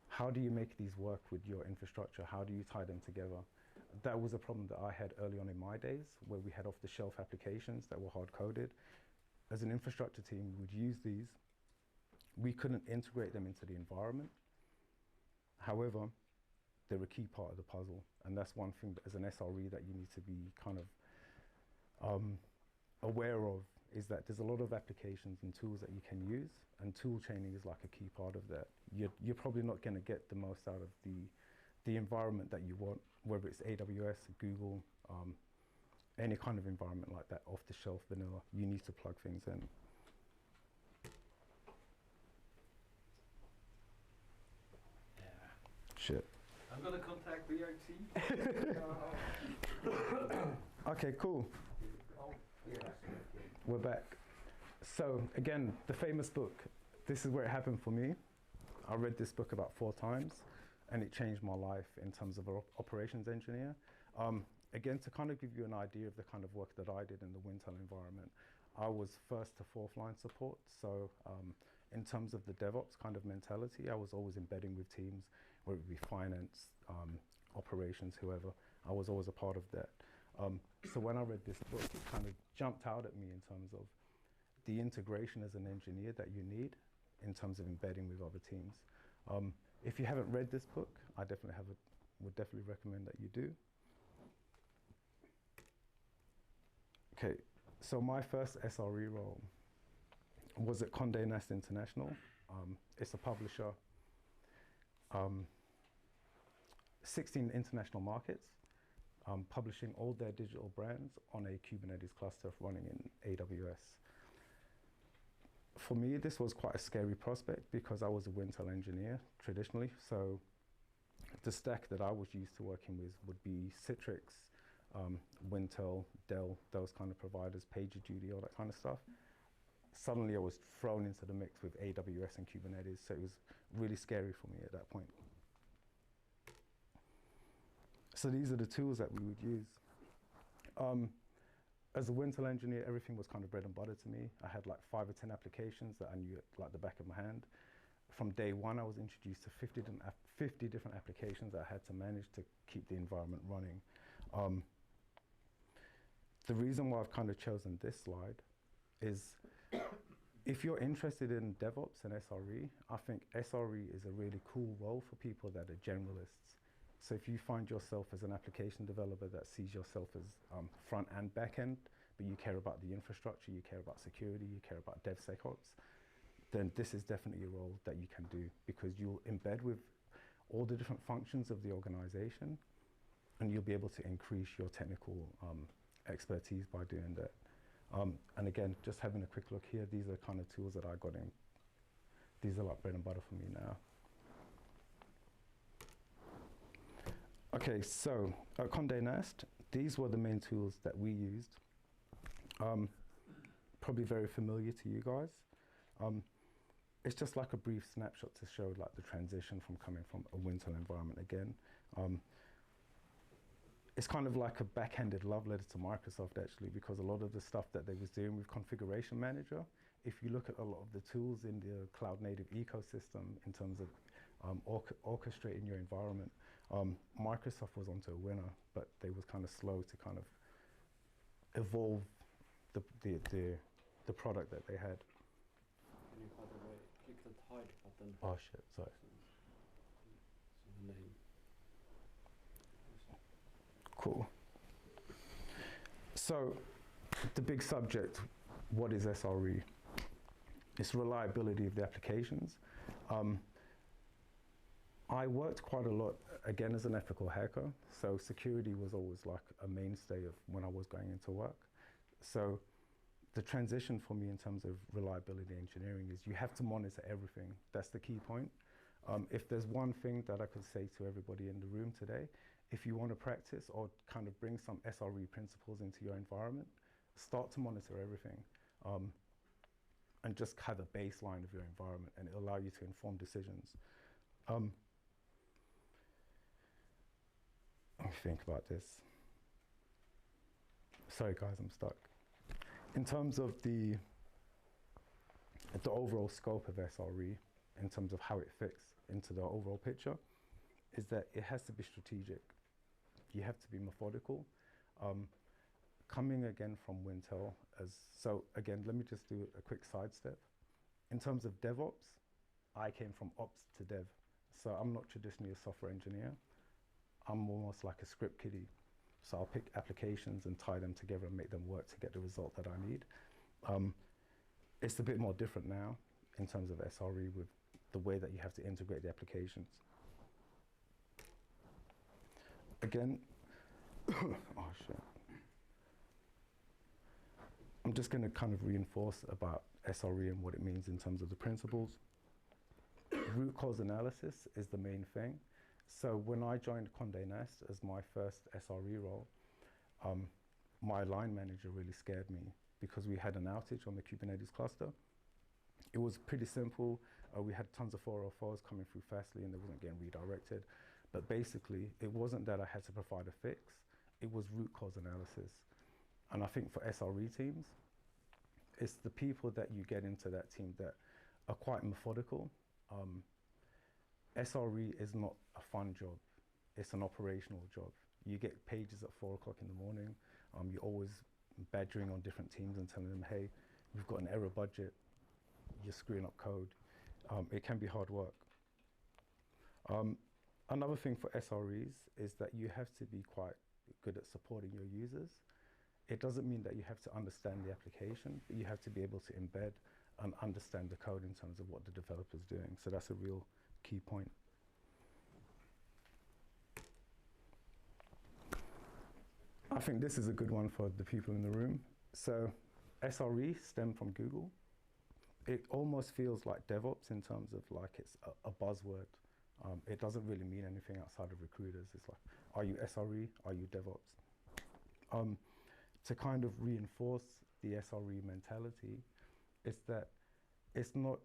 How do you make these work with your infrastructure? How do you tie them together? That was a problem that I had early on in my days, where we had off-the-shelf applications that were hard-coded. As an infrastructure team, we would use these. We couldn't integrate them into the environment. However, they're a key part of the puzzle, and that's one thing that as an SRE that you need to be kind of aware of, is that there's a lot of applications and tools that you can use, and tool chaining is like a key part of that. You're probably not going to get the most out of the environment that you want, whether it's AWS, Google, any kind of environment like that, off-the-shelf vanilla. You need to plug things in. Shit. I'm gonna contact VRT. Okay, cool. We're back. So again, the famous book. This is where it happened for me. I read this book about 4 times, and it changed my life in terms of an operations engineer. Again, to kind of give you an idea of the kind of work that I did in the Wintel environment, I was first to 4th line support. So in terms of the DevOps kind of mentality, I was always embedding with teams, whether it be finance, operations, whoever. I was always a part of that. So when I read this book, it kind of jumped out at me in terms of the integration as an engineer that you need in terms of embedding with other teams. If you haven't read this book, I would definitely recommend that you do. Okay, so my first SRE role was at Condé Nast International. It's a publisher, 16 international markets, publishing all their digital brands on a Kubernetes cluster running in AWS. for me, this was quite a scary prospect because I was a Wintel engineer traditionally. So the stack that I was used to working with would be Citrix, Wintel, Dell, those kind of providers, PagerDuty, all that kind of stuff. Suddenly I was thrown into the mix with AWS and Kubernetes, so it was really scary for me at that point. So these are the tools that we would use. As a Wintel engineer, everything was kind of bread and butter to me. I had like 5 or 10 applications that I knew like the back of my hand. From day one, I was introduced to 50 different applications that I had to manage to keep the environment running. The reason why I've kind of chosen this slide is if you're interested in DevOps and SRE, I think SRE is a really cool role for people that are generalists. So if you find yourself as an application developer that sees yourself as front and back end, but you care about the infrastructure, you care about security, you care about DevSecOps, then this is definitely a role that you can do because you'll embed with all the different functions of the organization and you'll be able to increase your technical expertise by doing that. And again, just having a quick look here, these are kind of tools that I got in. These are like bread and butter for me now. Okay, so at Condé Nast, these were the main tools that we used. Probably very familiar to you guys. It's just like a brief snapshot to show like the transition from coming from a Wintel environment again. It's kind of like a backhanded love letter to Microsoft actually, because a lot of the stuff that they was doing with Configuration Manager, if you look at a lot of the tools in the cloud native ecosystem in terms of orchestrating your environment, Microsoft was onto a winner, but they was kind of slow to kind of evolve the product that they had. Can you, by the way, click that hide button? Oh shit, sorry. So the name. Cool. So the big subject, what is SRE? It's reliability of the applications. I worked quite a lot, again, as an ethical hacker, so security was always like a mainstay of when I was going into work. So the transition for me in terms of reliability engineering is you have to monitor everything. That's the key point. If there's one thing that I could say to everybody in the room today, if you want to practice or kind of bring some SRE principles into your environment, start to monitor everything and just have a baseline of your environment, and it'll allow you to inform decisions. Let me think about this. Sorry guys, I'm stuck. In terms of the overall scope of SRE, in terms of how it fits into the overall picture, is that it has to be strategic. You have to be methodical. Coming again from Wintel, so again, let me just do a quick sidestep. In terms of DevOps, I came from ops to dev. So I'm not traditionally a software engineer. I'm almost like a script kiddie. So I'll pick applications and tie them together and make them work to get the result that I need. It's a bit more different now in terms of SRE with the way that you have to integrate the applications. Again, oh shit. I'm just going to kind of reinforce about SRE and what it means in terms of the principles. Root cause analysis is the main thing. So when I joined Condé Nast as my first SRE role, my line manager really scared me because we had an outage on the Kubernetes cluster. It was pretty simple. We had tons of 404s coming through fastly and they wasn't getting redirected. But basically, it wasn't that I had to provide a fix, it was root cause analysis. And I think for SRE teams, it's the people that you get into that team that are quite methodical. SRE is not a fun job, it's an operational job. You get pages at 4 o'clock in the morning, you're always badgering on different teams and telling them, hey, we've got an error budget, you're screwing up code. It can be hard work. Another thing for SREs is that you have to be quite good at supporting your users. It doesn't mean that you have to understand the application, but you have to be able to embed and understand the code in terms of what the developer's doing. So that's a real key point. I think this is a good one for the people in the room. So SRE stemmed from Google. it almost feels like DevOps in terms of like it's a buzzword. It doesn't really mean anything outside of recruiters. It's like, are you SRE? Are you DevOps? To kind of reinforce the SRE mentality, is that it's not,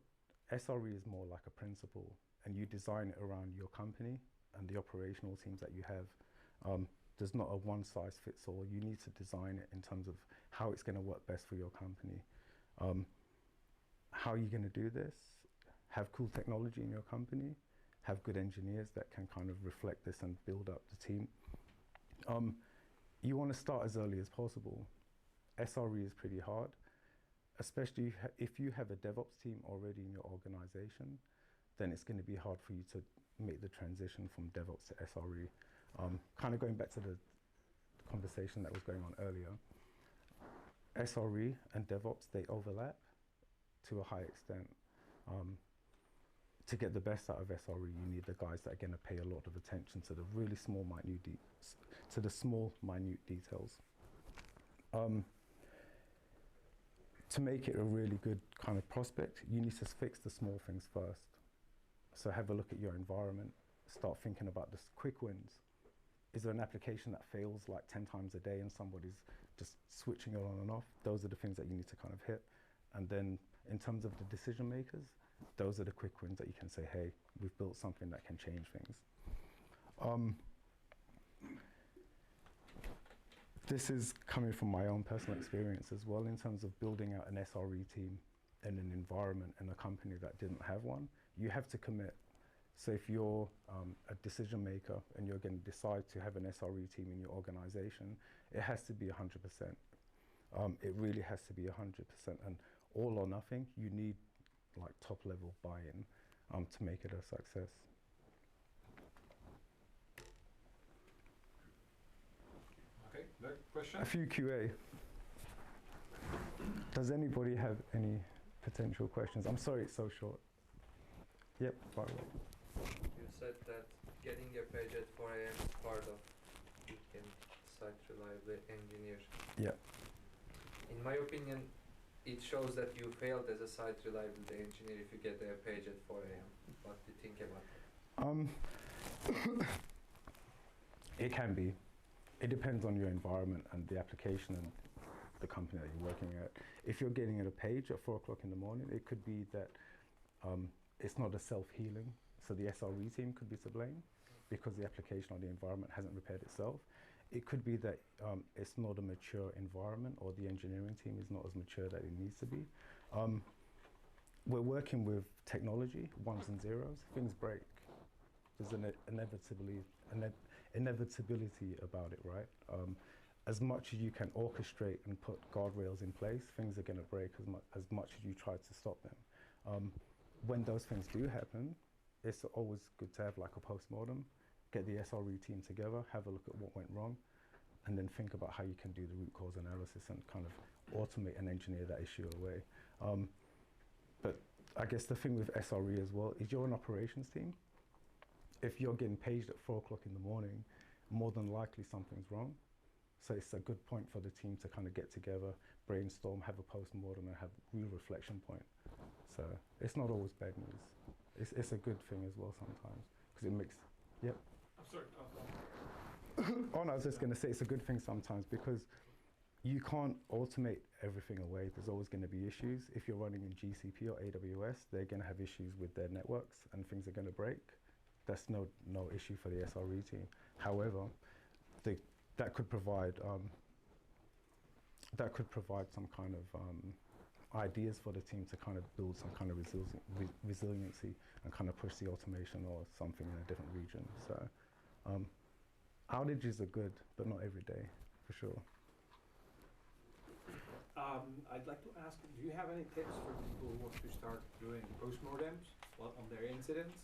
SRE is more like a principle, and you design it around your company and the operational teams that you have. There's not a one size fits all. You need to design it in terms of how it's going to work best for your company. How are you going to do this? Have cool technology in your company, have good engineers that can kind of reflect this and build up the team. You want to start as early as possible. SRE is pretty hard, especially if you have a DevOps team already in your organization, then it's going to be hard for you to make the transition from DevOps to SRE. Kind of going back to the conversation that was going on earlier, SRE and DevOps, they overlap to a high extent. To get the best out of SRE, you need the guys that are going to pay a lot of attention to the really small, minute details. To make it a really good kind of prospect, you need to fix the small things first. So have a look at your environment, start thinking about the quick wins. Is there an application that fails like 10 times a day and somebody's just switching it on and off? Those are the things that you need to kind of hit. And then in terms of the decision makers, those are the quick wins that you can say, hey, we've built something that can change things. This is coming from my own personal experience as well in terms of building out an SRE team in an environment in a company that didn't have one. You have to commit. So if you're a decision maker and you're going to decide to have an SRE team in your organization, it has to be 100%. It really has to be 100%. And all or nothing, you need like top level buy-in to make it a success. Okay, next question. A few QA. Does anybody have any potential questions? I'm sorry it's so short. Yep, by the way. You said that getting a page at 4 a.m. is part of weekend site reliable engineer. Yeah. In my opinion, it shows that you failed as a site reliability engineer if you get a page at 4 a.m. What do you think about that? It can be. It depends on your environment and the application and the company that you're working at. If you're getting at a page at 4 o'clock in the morning, it could be that it's not a self-healing. So the SRE team could be to blame because the application or the environment hasn't repaired itself. It could be that it's not a mature environment or the engineering team is not as mature that it needs to be. We're working with technology, ones and zeros. Things break. There's an inevitability about it, right? As much as you can orchestrate and put guardrails in place, things are going to break as much as you try to stop them. When those things do happen, it's always good to have like a postmortem, get the SRE team together, have a look at what went wrong, and then think about how you can do the root cause analysis and kind of automate and engineer that issue away. But I guess the thing with SRE as well is you're an operations team. If you're getting paged at 4 o'clock in the morning, more than likely something's wrong. So it's a good point for the team to kind of get together, brainstorm, have a post-mortem, and have a real reflection point. So it's not always bad news. It's a good thing as well sometimes, because it makes, yep. I'm sorry. Oh no, I was just going to say it's a good thing sometimes because you can't automate everything away. There's always going to be issues. If you're running in GCP or AWS, they're going to have issues with their networks and things are going to break. That's no issue for the SRE team. However, that could provide some kind of ideas for the team to kind of build some kind of resiliency and kind of push the automation or something in a different region. So outages are good, but not every day, for sure. I'd like to ask, do you have any tips for people who want to start doing postmortems on their incidents?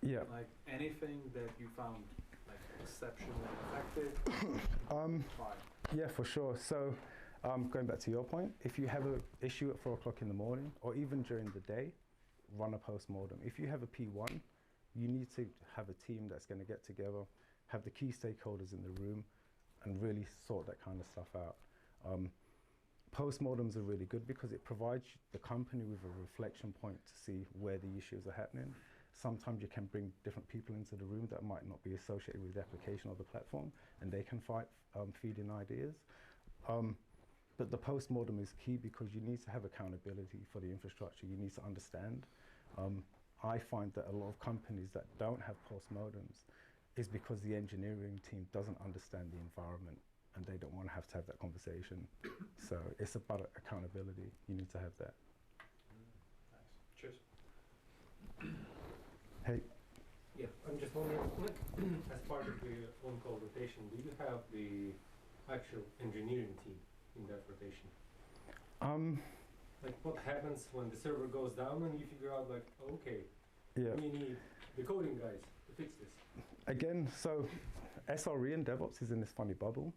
Yeah. Like anything that you found like exceptionally effective? Yeah, for sure. So going back to your point, if you have an issue at 4 o'clock in the morning or even during the day, run a postmortem. If you have a P1, you need to have a team that's going to get together, have the key stakeholders in the room, and really sort that kind of stuff out. Postmortems are really good because it provides the company with a reflection point to see where the issues are happening. Sometimes you can bring different people into the room that might not be associated with the application or the platform, and they can feed in ideas. But the postmortem is key because you need to have accountability for the infrastructure. You need to understand. I find that a lot of companies that don't have postmortems is because the engineering team doesn't understand the environment and they don't want to have that conversation. So it's about accountability. You need to have that. Nice. Cheers. Hey. Yeah, I'm just wondering, like, as part of the on-call rotation, do you have the actual engineering team in that rotation? Like, what happens when the server goes down and you figure out, like, okay, we need the coding guys to fix this? Again, so SRE and DevOps is in this funny bubble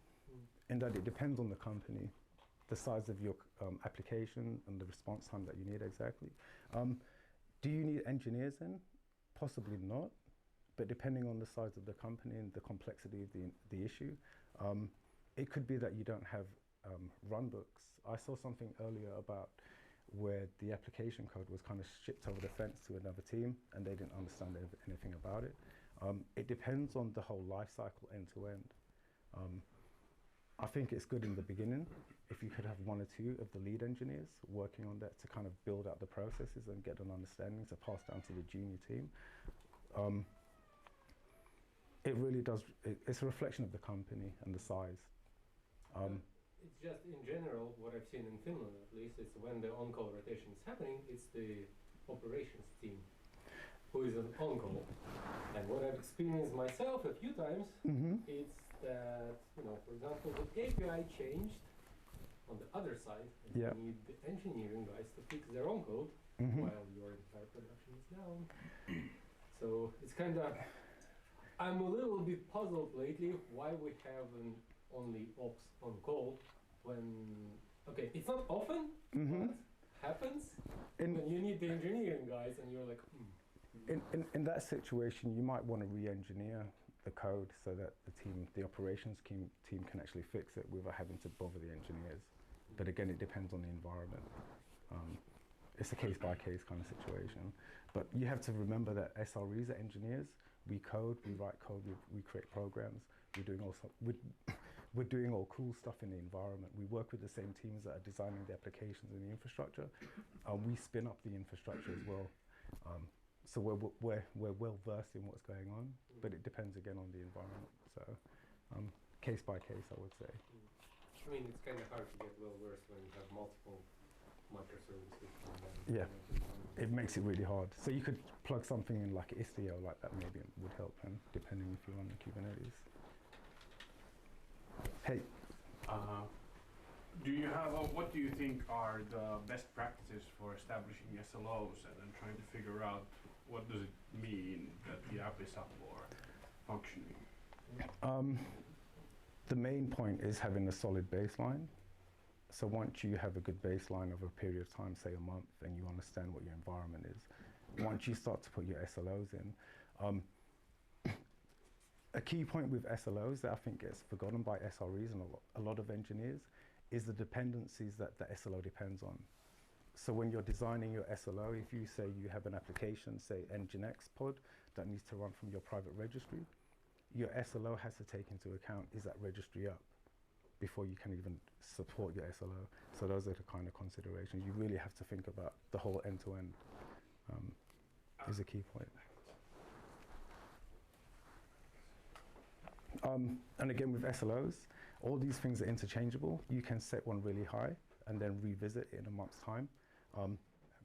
in that it depends on the company, the size of your application and the response time that you need exactly. Do you need engineers in? Possibly not, but depending on the size of the company and the complexity of the issue, it could be that you don't have runbooks. I saw something earlier about where the application code was kind of shipped over the fence to another team and they didn't understand anything about it. It depends on the whole life cycle end to end. I think it's good in the beginning if you could have one or two of the lead engineers working on that to kind of build out the processes and get an understanding to pass down to the junior team. It really does, it's a reflection of the company and the size. It's just in general, what I've seen in Finland at least, it's when the on-call rotation is happening, it's the operations team who is on call. And what I've experienced myself a few times, it's that, you know, for example, the API changed on the other side, and you need the engineering guys to fix their own code while your entire production is down. So it's kind of, I'm a little bit puzzled lately why we have an only ops on call when, okay, it's not often, but happens when you need the engineering guys and you're like, In that situation, you might want to re-engineer the code so that the operations team can actually fix it without having to bother the engineers. But again, it depends on the environment. It's a case-by-case kind of situation. But you have to remember that SREs are engineers. We code, we write code, we create programs. We're doing all cool stuff in the environment. We work with the same teams that are designing the applications and the infrastructure. We spin up the infrastructure as well. So we're well versed in what's going on, but it depends again on the environment. So case by case, I would say. I mean, it's kind of hard to get well versed when you have multiple microservices. Yeah, it makes it really hard. So you could plug something in like Istio like that, maybe it would help, and depending if you're on the Kubernetes. Hey. Do you have, what do you think are the best practices for establishing SLOs and then trying to figure out what does it mean that the app is up or functioning? The main point is having a solid baseline. So once you have a good baseline of a period of time, say a month, and you understand what your environment is, once you start to put your SLOs in, a key point with SLOs that I think gets forgotten by SREs and a lot of engineers is the dependencies that the SLO depends on. So when you're designing your SLO, if you say you have an application, say Nginx pod, that needs to run from your private registry, your SLO has to take into account, is that registry up before you can even support your SLO. So those are the kind of considerations. You really have to think about the whole end-to-end is a key point. And again, with SLOs, all these things are interchangeable. You can set one really high and then revisit it in a month's time.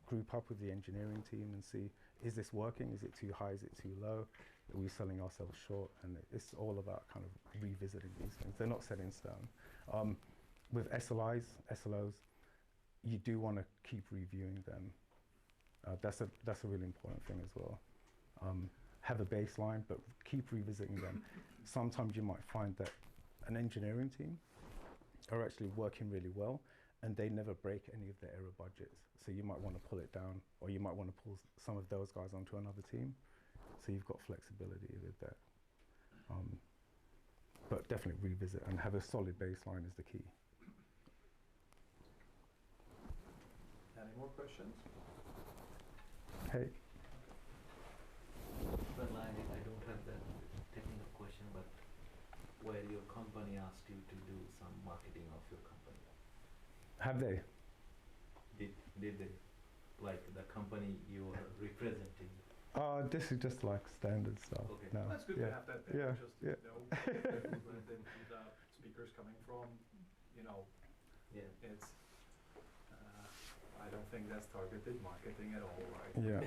Group up with the engineering team and see, is this working? Is it too high? Is it too low? Are we selling ourselves short? And it's all about kind of revisiting these things. They're not set in stone. With SLOs, you do want to keep reviewing them. That's a really important thing as well. Have a baseline, but keep revisiting them. Sometimes you might find that an engineering team are actually working really well and they never break any of their error budgets. So you might want to pull it down, or you might want to pull some of those guys onto another team. So you've got flexibility with that. But definitely revisit and have a solid baseline is the key. Any more questions? Hey. Well, I don't have that technical question, but where your company asked you to do some marketing of your company. Have they? Did they? Like the company you are representing? This is just like standard stuff. Okay. No. That's good to have that there, just to know where the speakers coming from, you know. Yeah. It's, I don't think that's targeted marketing at all, right? Yeah.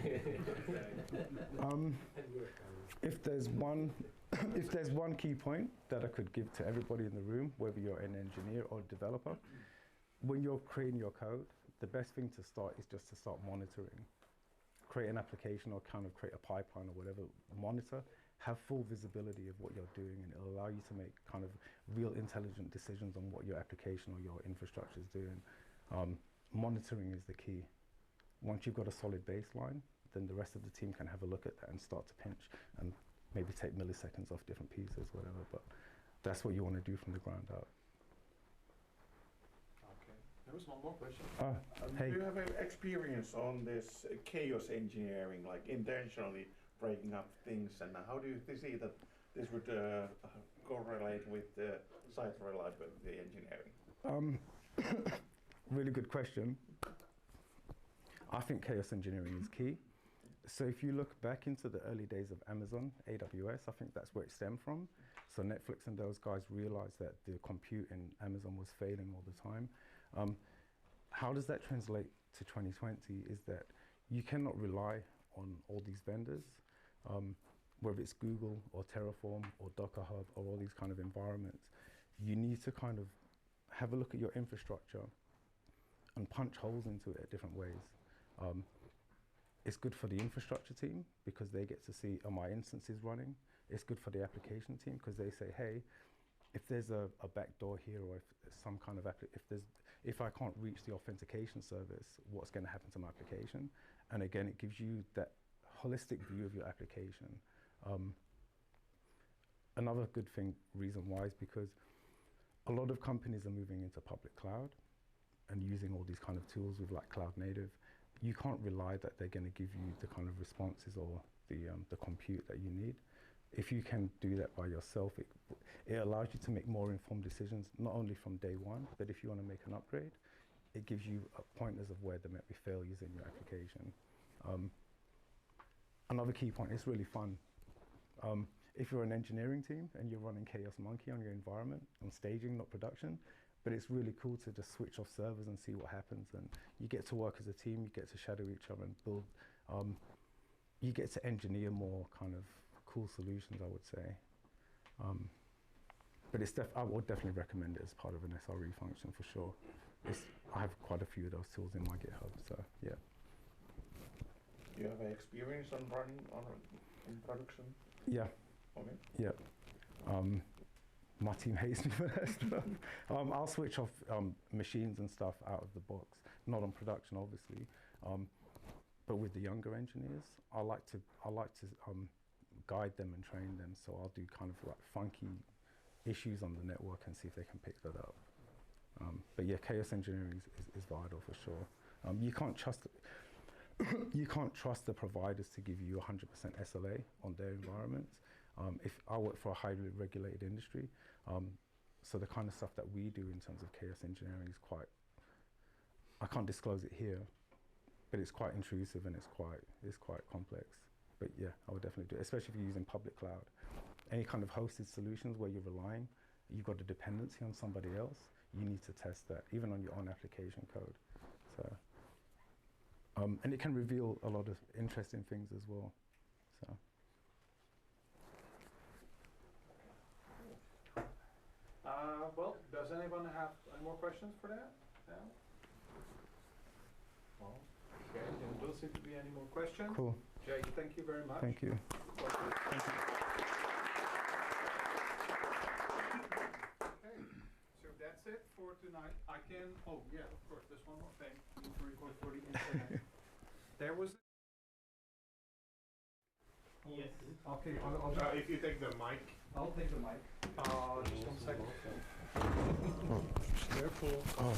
If there's one key point that I could give to everybody in the room, whether you're an engineer or developer, when you're creating your code, the best thing to start is just to start monitoring. Create an application or kind of create a pipeline or whatever, monitor, have full visibility of what you're doing, and it'll allow you to make kind of real intelligent decisions on what your application or your infrastructure is doing. Monitoring is the key. Once you've got a solid baseline, then the rest of the team can have a look at that and start to pinch and maybe take milliseconds off different pieces, whatever, but that's what you want to do from the ground up. Okay, there was one more question. Hey. Do you have experience on this chaos engineering, like intentionally breaking up things, and how do you see that this would correlate with site reliability engineering? Really good question. I think chaos engineering is key. So if you look back into the early days of Amazon, AWS, I think that's where it stemmed from. So Netflix and those guys realized that the compute in Amazon was failing all the time. How does that translate to 2020 is that you cannot rely on all these vendors, whether it's Google or Terraform or Docker Hub or all these kind of environments. You need to kind of have a look at your infrastructure and punch holes into it different ways. It's good for the infrastructure team because they get to see, are my instances running? It's good for the application team because they say, hey, if there's a backdoor here, or if some kind of if I can't reach the authentication service, what's going to happen to my application? And again, it gives you that holistic view of your application. Another good reason why is because a lot of companies are moving into public cloud and using all these kind of tools with like cloud native. You can't rely that they're going to give you the kind of responses or the compute that you need. If you can do that by yourself, it allows you to make more informed decisions, not only from day one, but if you want to make an upgrade, it gives you pointers of where there might be failures in your application. Another key point, it's really fun. If you're an engineering team and you're running Chaos Monkey on your environment, on staging, not production, but it's really cool to just switch off servers and see what happens, and you get to work as a team, you get to shadow each other and build, you get to engineer more kind of cool solutions, I would say. But I would definitely recommend it as part of an SRE function for sure. I have quite a few of those tools in my GitHub, so yeah. Do you have experience on running in production? Yeah. Okay. Yeah. My team hates me for that stuff. I'll switch off machines and stuff out of the box, not on production, obviously. But with the younger engineers, I like to guide them and train them. So I'll do kind of like funky issues on the network and see if they can pick that up. But yeah, chaos engineering is vital for sure. You can't trust the providers to give you 100% SLA on their environments. If I work for a highly regulated industry, so the kind of stuff that we do in terms of chaos engineering is quite, I can't disclose it here, but it's quite intrusive and it's quite complex. But yeah, I would definitely do it, especially if you're using public cloud. Any kind of hosted solutions where you've got a dependency on somebody else, you need to test that, even on your own application code. So, and it can reveal a lot of interesting things as well. So. Well, does anyone have any more questions for that? No? Well, okay, there don't seem to be any more questions. Cool. Jake, thank you very much. Thank you. Thank you. Okay, so that's it for tonight. Oh yeah, of course, there's one more thing. We need to record for the internet. There was. Yes. Okay, if you take the mic. I'll take the mic. Just 1 second. Oh. Careful. Oh.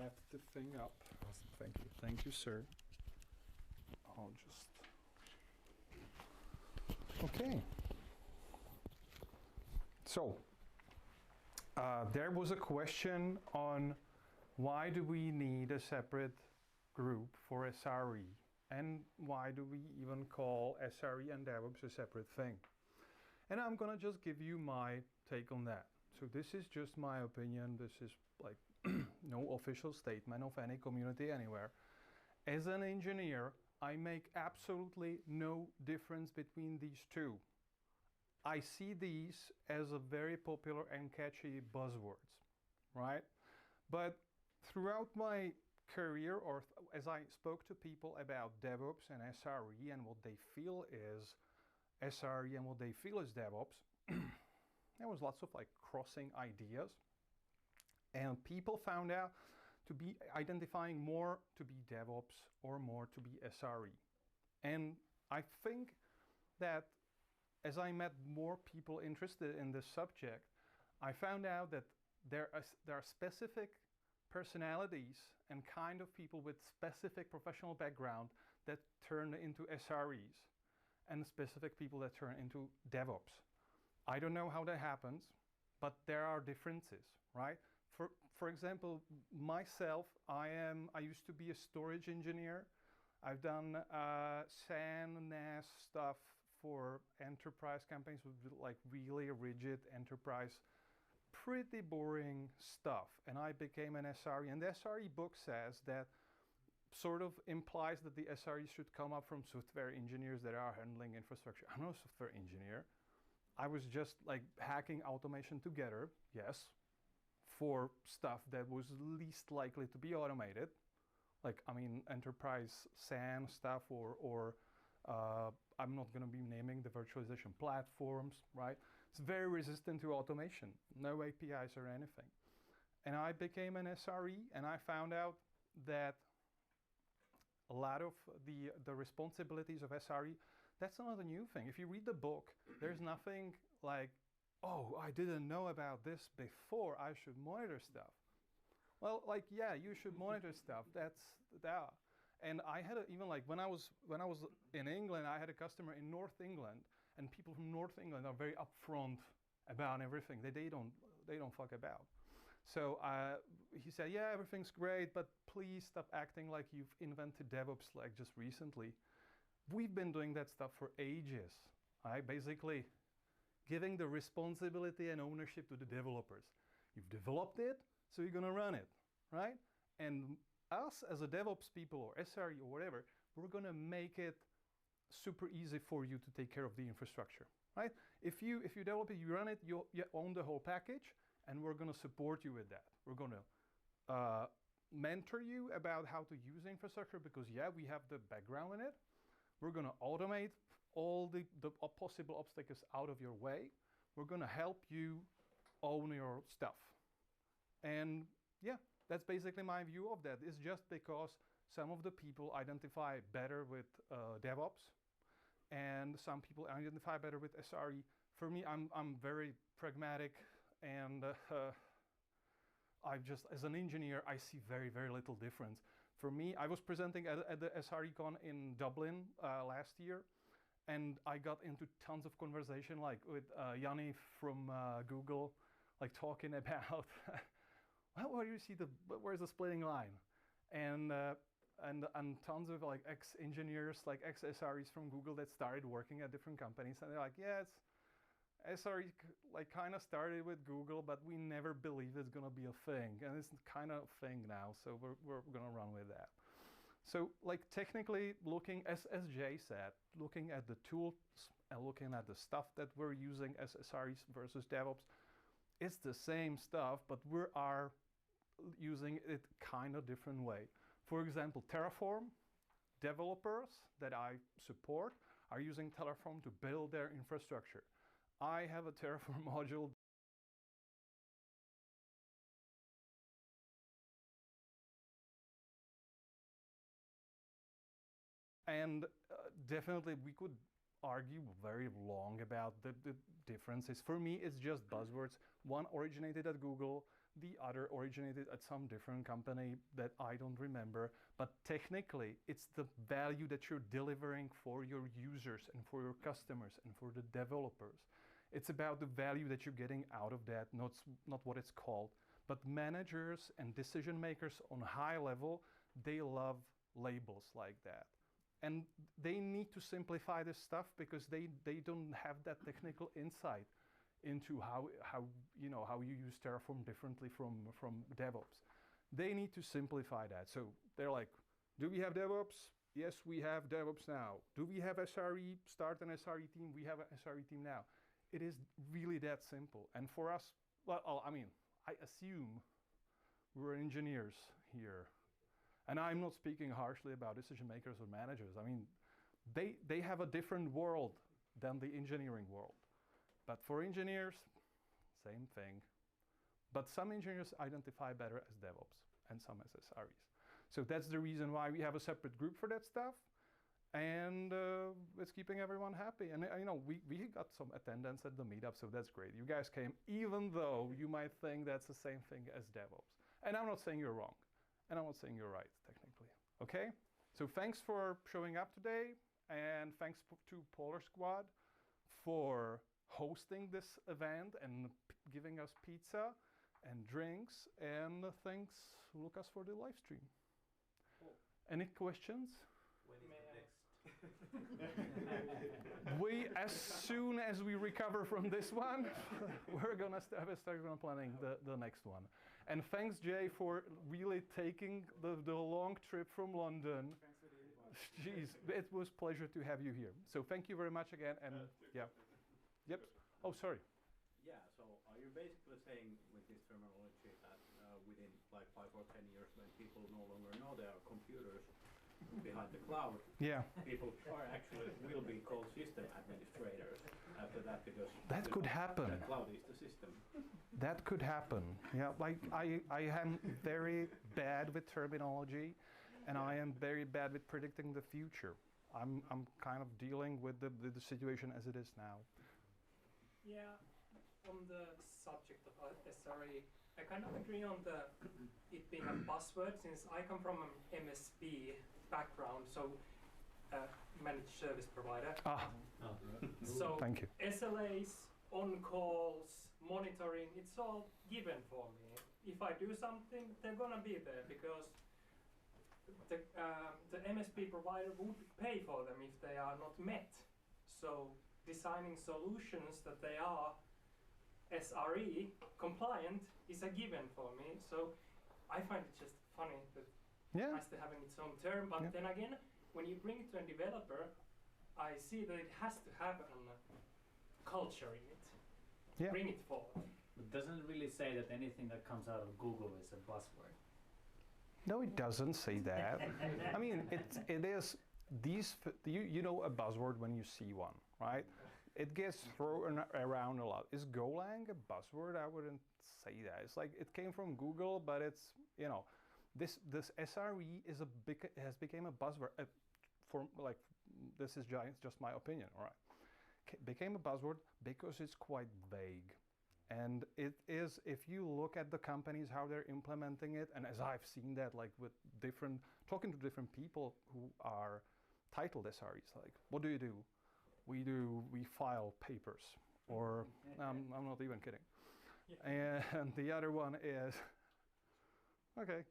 wrap the thing up. Awesome, thank you. Thank you, sir. I'll just... Okay. So, there was a question on why do we need a separate group for SRE, and why do we even call SRE and DevOps a separate thing? And I'm gonna just give you my take on that. So this is just my opinion. This is like no official statement of any community anywhere. As an engineer, I make absolutely no difference between these two. I see these as a very popular and catchy buzzwords, right? But throughout my career, or as I spoke to people about DevOps and SRE and what they feel is SRE and what they feel is DevOps, there was lots of like crossing ideas, and people found out to be identifying more to be DevOps or more to be SRE. And I think that as I met more people interested in this subject, I found out that there are specific personalities and kind of people with specific professional background that turn into SREs, and specific people that turn into DevOps. I don't know how that happens, but there are differences, right? For example, myself, I used to be a storage engineer. I've done SAN, NAS stuff for enterprise companies with like really rigid enterprise, pretty boring stuff. And I became an SRE. And the SRE book says that sort of implies that the SRE should come up from software engineers that are handling infrastructure. I'm not a software engineer. I was just like hacking automation together, yes, for stuff that was least likely to be automated. Like, I mean, enterprise SAN stuff, or I'm not going to be naming the virtualization platforms, right? It's very resistant to automation, no APIs or anything. And I became an SRE, and I found out that a lot of the responsibilities of SRE, that's not a new thing. If you read the book, there's nothing like, oh, I didn't know about this before, I should monitor stuff. Well, like, yeah, you should monitor stuff. That's that. And I had even like when I was in England, I had a customer in North England, and people from North England are very upfront about everything. They don't fuck about. So he said, yeah, everything's great, but please stop acting like you've invented DevOps like just recently. We've been doing that stuff for ages. Right? Basically, giving the responsibility and ownership to the developers. You've developed it, so you're gonna run it, right? And us as a DevOps people or SRE or whatever, we're gonna make it super easy for you to take care of the infrastructure, right? If you develop it, you run it, you own the whole package, and we're gonna support you with that. We're gonna mentor you about how to use infrastructure because yeah, we have the background in it. We're gonna automate all the possible obstacles out of your way. We're gonna help you own your stuff. And yeah, that's basically my view of that. It's just because some of the people identify better with DevOps, and some people identify better with SRE. For me, I'm very pragmatic, and I just, as an engineer, I see very, very little difference. For me, I was presenting at the SRE Con in Dublin last year, and I got into tons of conversation, like with Yanni from Google, like talking about where do you see where's the splitting line, and tons of like ex-engineers, like ex-SREs from Google that started working at different companies, and they're like, yeah, it's SRE like kind of started with Google, but we never believed it's gonna be a thing, and it's kind of a thing now, so we're gonna run with that. So like technically looking, as Jay said, looking at the tools and looking at the stuff that we're using as SREs versus DevOps, it's the same stuff, but we are using it kind of different way. For example, Terraform, developers that I support are using Terraform to build their infrastructure. I have a Terraform module and definitely we could argue very long about the differences. For me, it's just buzzwords. One originated at Google, The other originated at some different company that I don't remember. But technically, it's the value that you're delivering for your users and for your customers and for the developers. It's about the value that you're getting out of that, not what it's called. But managers and decision makers on high level, they love labels like that. And they need to simplify this stuff because they don't have that technical insight into how you use Terraform differently from DevOps. They need to simplify that. So they're like, do we have DevOps? Yes, we have DevOps now. Do we have SRE? Start an SRE team. We have an SRE team now. It is really that simple. And for us, well, I mean, I assume we're engineers here. And I'm not speaking harshly about decision makers or managers. I mean, they have a different world than the engineering world. But for engineers, same thing. But some engineers identify better as DevOps and some as SREs. So that's the reason why we have a separate group for that stuff. And it's keeping everyone happy. And we got some attendance at the meetup, so that's great. You guys came, even though you might think that's the same thing as DevOps. And I'm not saying you're wrong. And I'm not saying you're right, technically. Okay? So thanks for showing up today. And thanks to Polar Squad for hosting this event and giving us pizza and drinks. And thanks, Lucas, for the live stream. Cool. Any questions? When is the next? As soon as we recover from this one, we're gonna start planning the next one. And thanks, Jay, for really taking the long trip from London. Jeez, it was a pleasure to have you here. So thank you very much again. And yeah, yep. Oh, sorry. Yeah. So are you basically saying with this terminology that within like 5 or 10 years, when people no longer know there are computers behind the cloud, people are actually will be called system administrators after that, because that could happen. The cloud is the system. That could happen. Yeah, like I am very bad with terminology, and I am very bad with predicting the future. I'm kind of dealing with the situation as it is now. Yeah, on the subject of SRE, I kind of agree on it being a buzzword, since I come from an MSP background, so managed service provider. So thank you. SLAs, on-calls, monitoring, it's all given for me. If I do something, they're gonna be there because the MSP provider would pay for them if they are not met. So designing solutions that they are SRE compliant is a given for me. So I find it just funny that nice to having its own term, but then again, when you bring it to a developer, I see that it has to have a culture in it. Bring it forward. It doesn't really say that anything that comes out of Google is a buzzword. No, it doesn't say that. I mean, it is these. You know a buzzword when you see one, right? It gets thrown around a lot. Is Golang a buzzword? I wouldn't say that. It's like it came from Google, but it's this SRE has become a buzzword. This is just my opinion, all right? Became a buzzword because it's quite vague. And it is, if you look at the companies, how they're implementing it, and as I've seen that, like with talking to different people who are titled SREs, like, what do? We file papers, or I'm not even kidding. And the other one is, okay.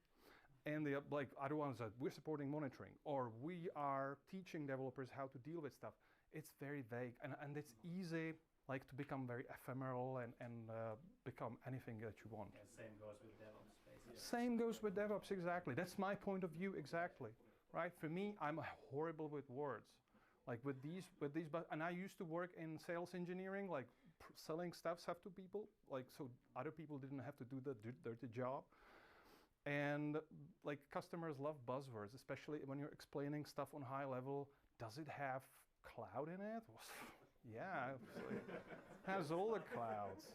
And the other ones that we're supporting monitoring, or we are teaching developers how to deal with stuff. It's very vague, and it's easy like to become very ephemeral and become anything that you want. Yeah, same goes with DevOps, basically. Same goes with DevOps, exactly. That's my point of view, exactly. Right? For me, I'm horrible with words. Like with these, and I used to work in sales engineering, like selling stuff to people, like so other people didn't have to do the dirty job. And like customers love buzzwords, especially when you're explaining stuff on high level. Does it have cloud in it? Yeah, it has all the clouds.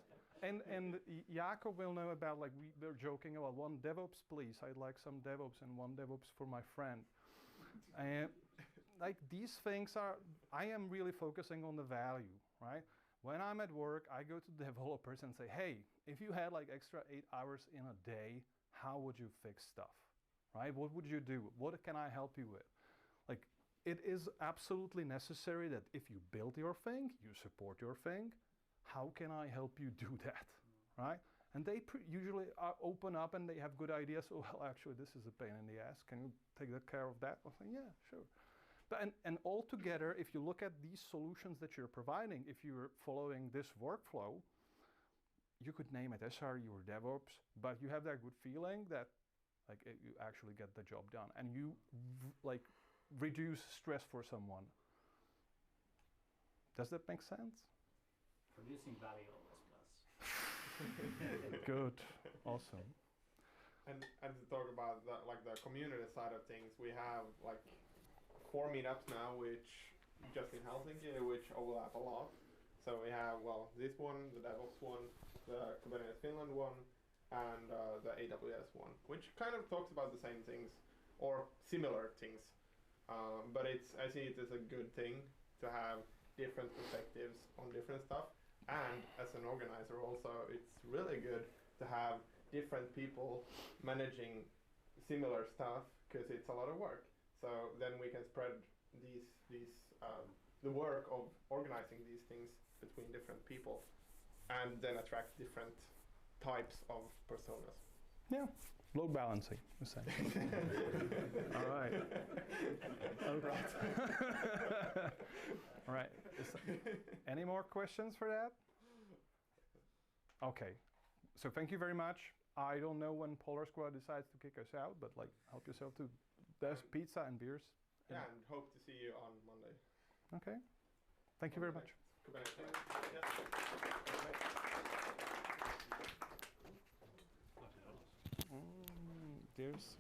And Jakob will know about, like, we were joking about one DevOps, please. I'd like some DevOps and one DevOps for my friend. And like these things I am really focusing on the value, right? When I'm at work, I go to developers and say, hey, if you had like extra 8 hours in a day, how would you fix stuff, right? What would you do? What can I help you with? Like, it is absolutely necessary that if you build your thing, you support your thing. How can I help you do that, right? And they usually open up and they have good ideas. Oh, well, actually, this is a pain in the ass. Can you take care of that? I'll say, yeah, sure. But and altogether, if you look at these solutions that you're providing, if you're following this workflow, you could name it SRE or DevOps, but you have that good feeling that like you actually get the job done and you like reduce stress for someone. Does that make sense? Producing value always plus. Good, awesome. And to talk about the community side of things, we have like 4 meetups now, which just in Helsinki, which overlap a lot. So we have, well, this one, the DevOps one, the Kubernetes Finland one, and the AWS one, which kind of talks about the same things or similar things. But I see it as a good thing to have different perspectives on different stuff. And as an organizer also, it's really good to have different people managing similar stuff because it's a lot of work. So then we can spread the work of organizing these things between different people and then attract different types of personas. Yeah, load balancing, essentially. All right. All right. Any more questions for that? Okay. So thank you very much. I don't know when Polar Squad decides to kick us out, but like help yourself to there's pizza and beers. Yeah, and hope to see you on Monday. Okay. Thank you very much. There's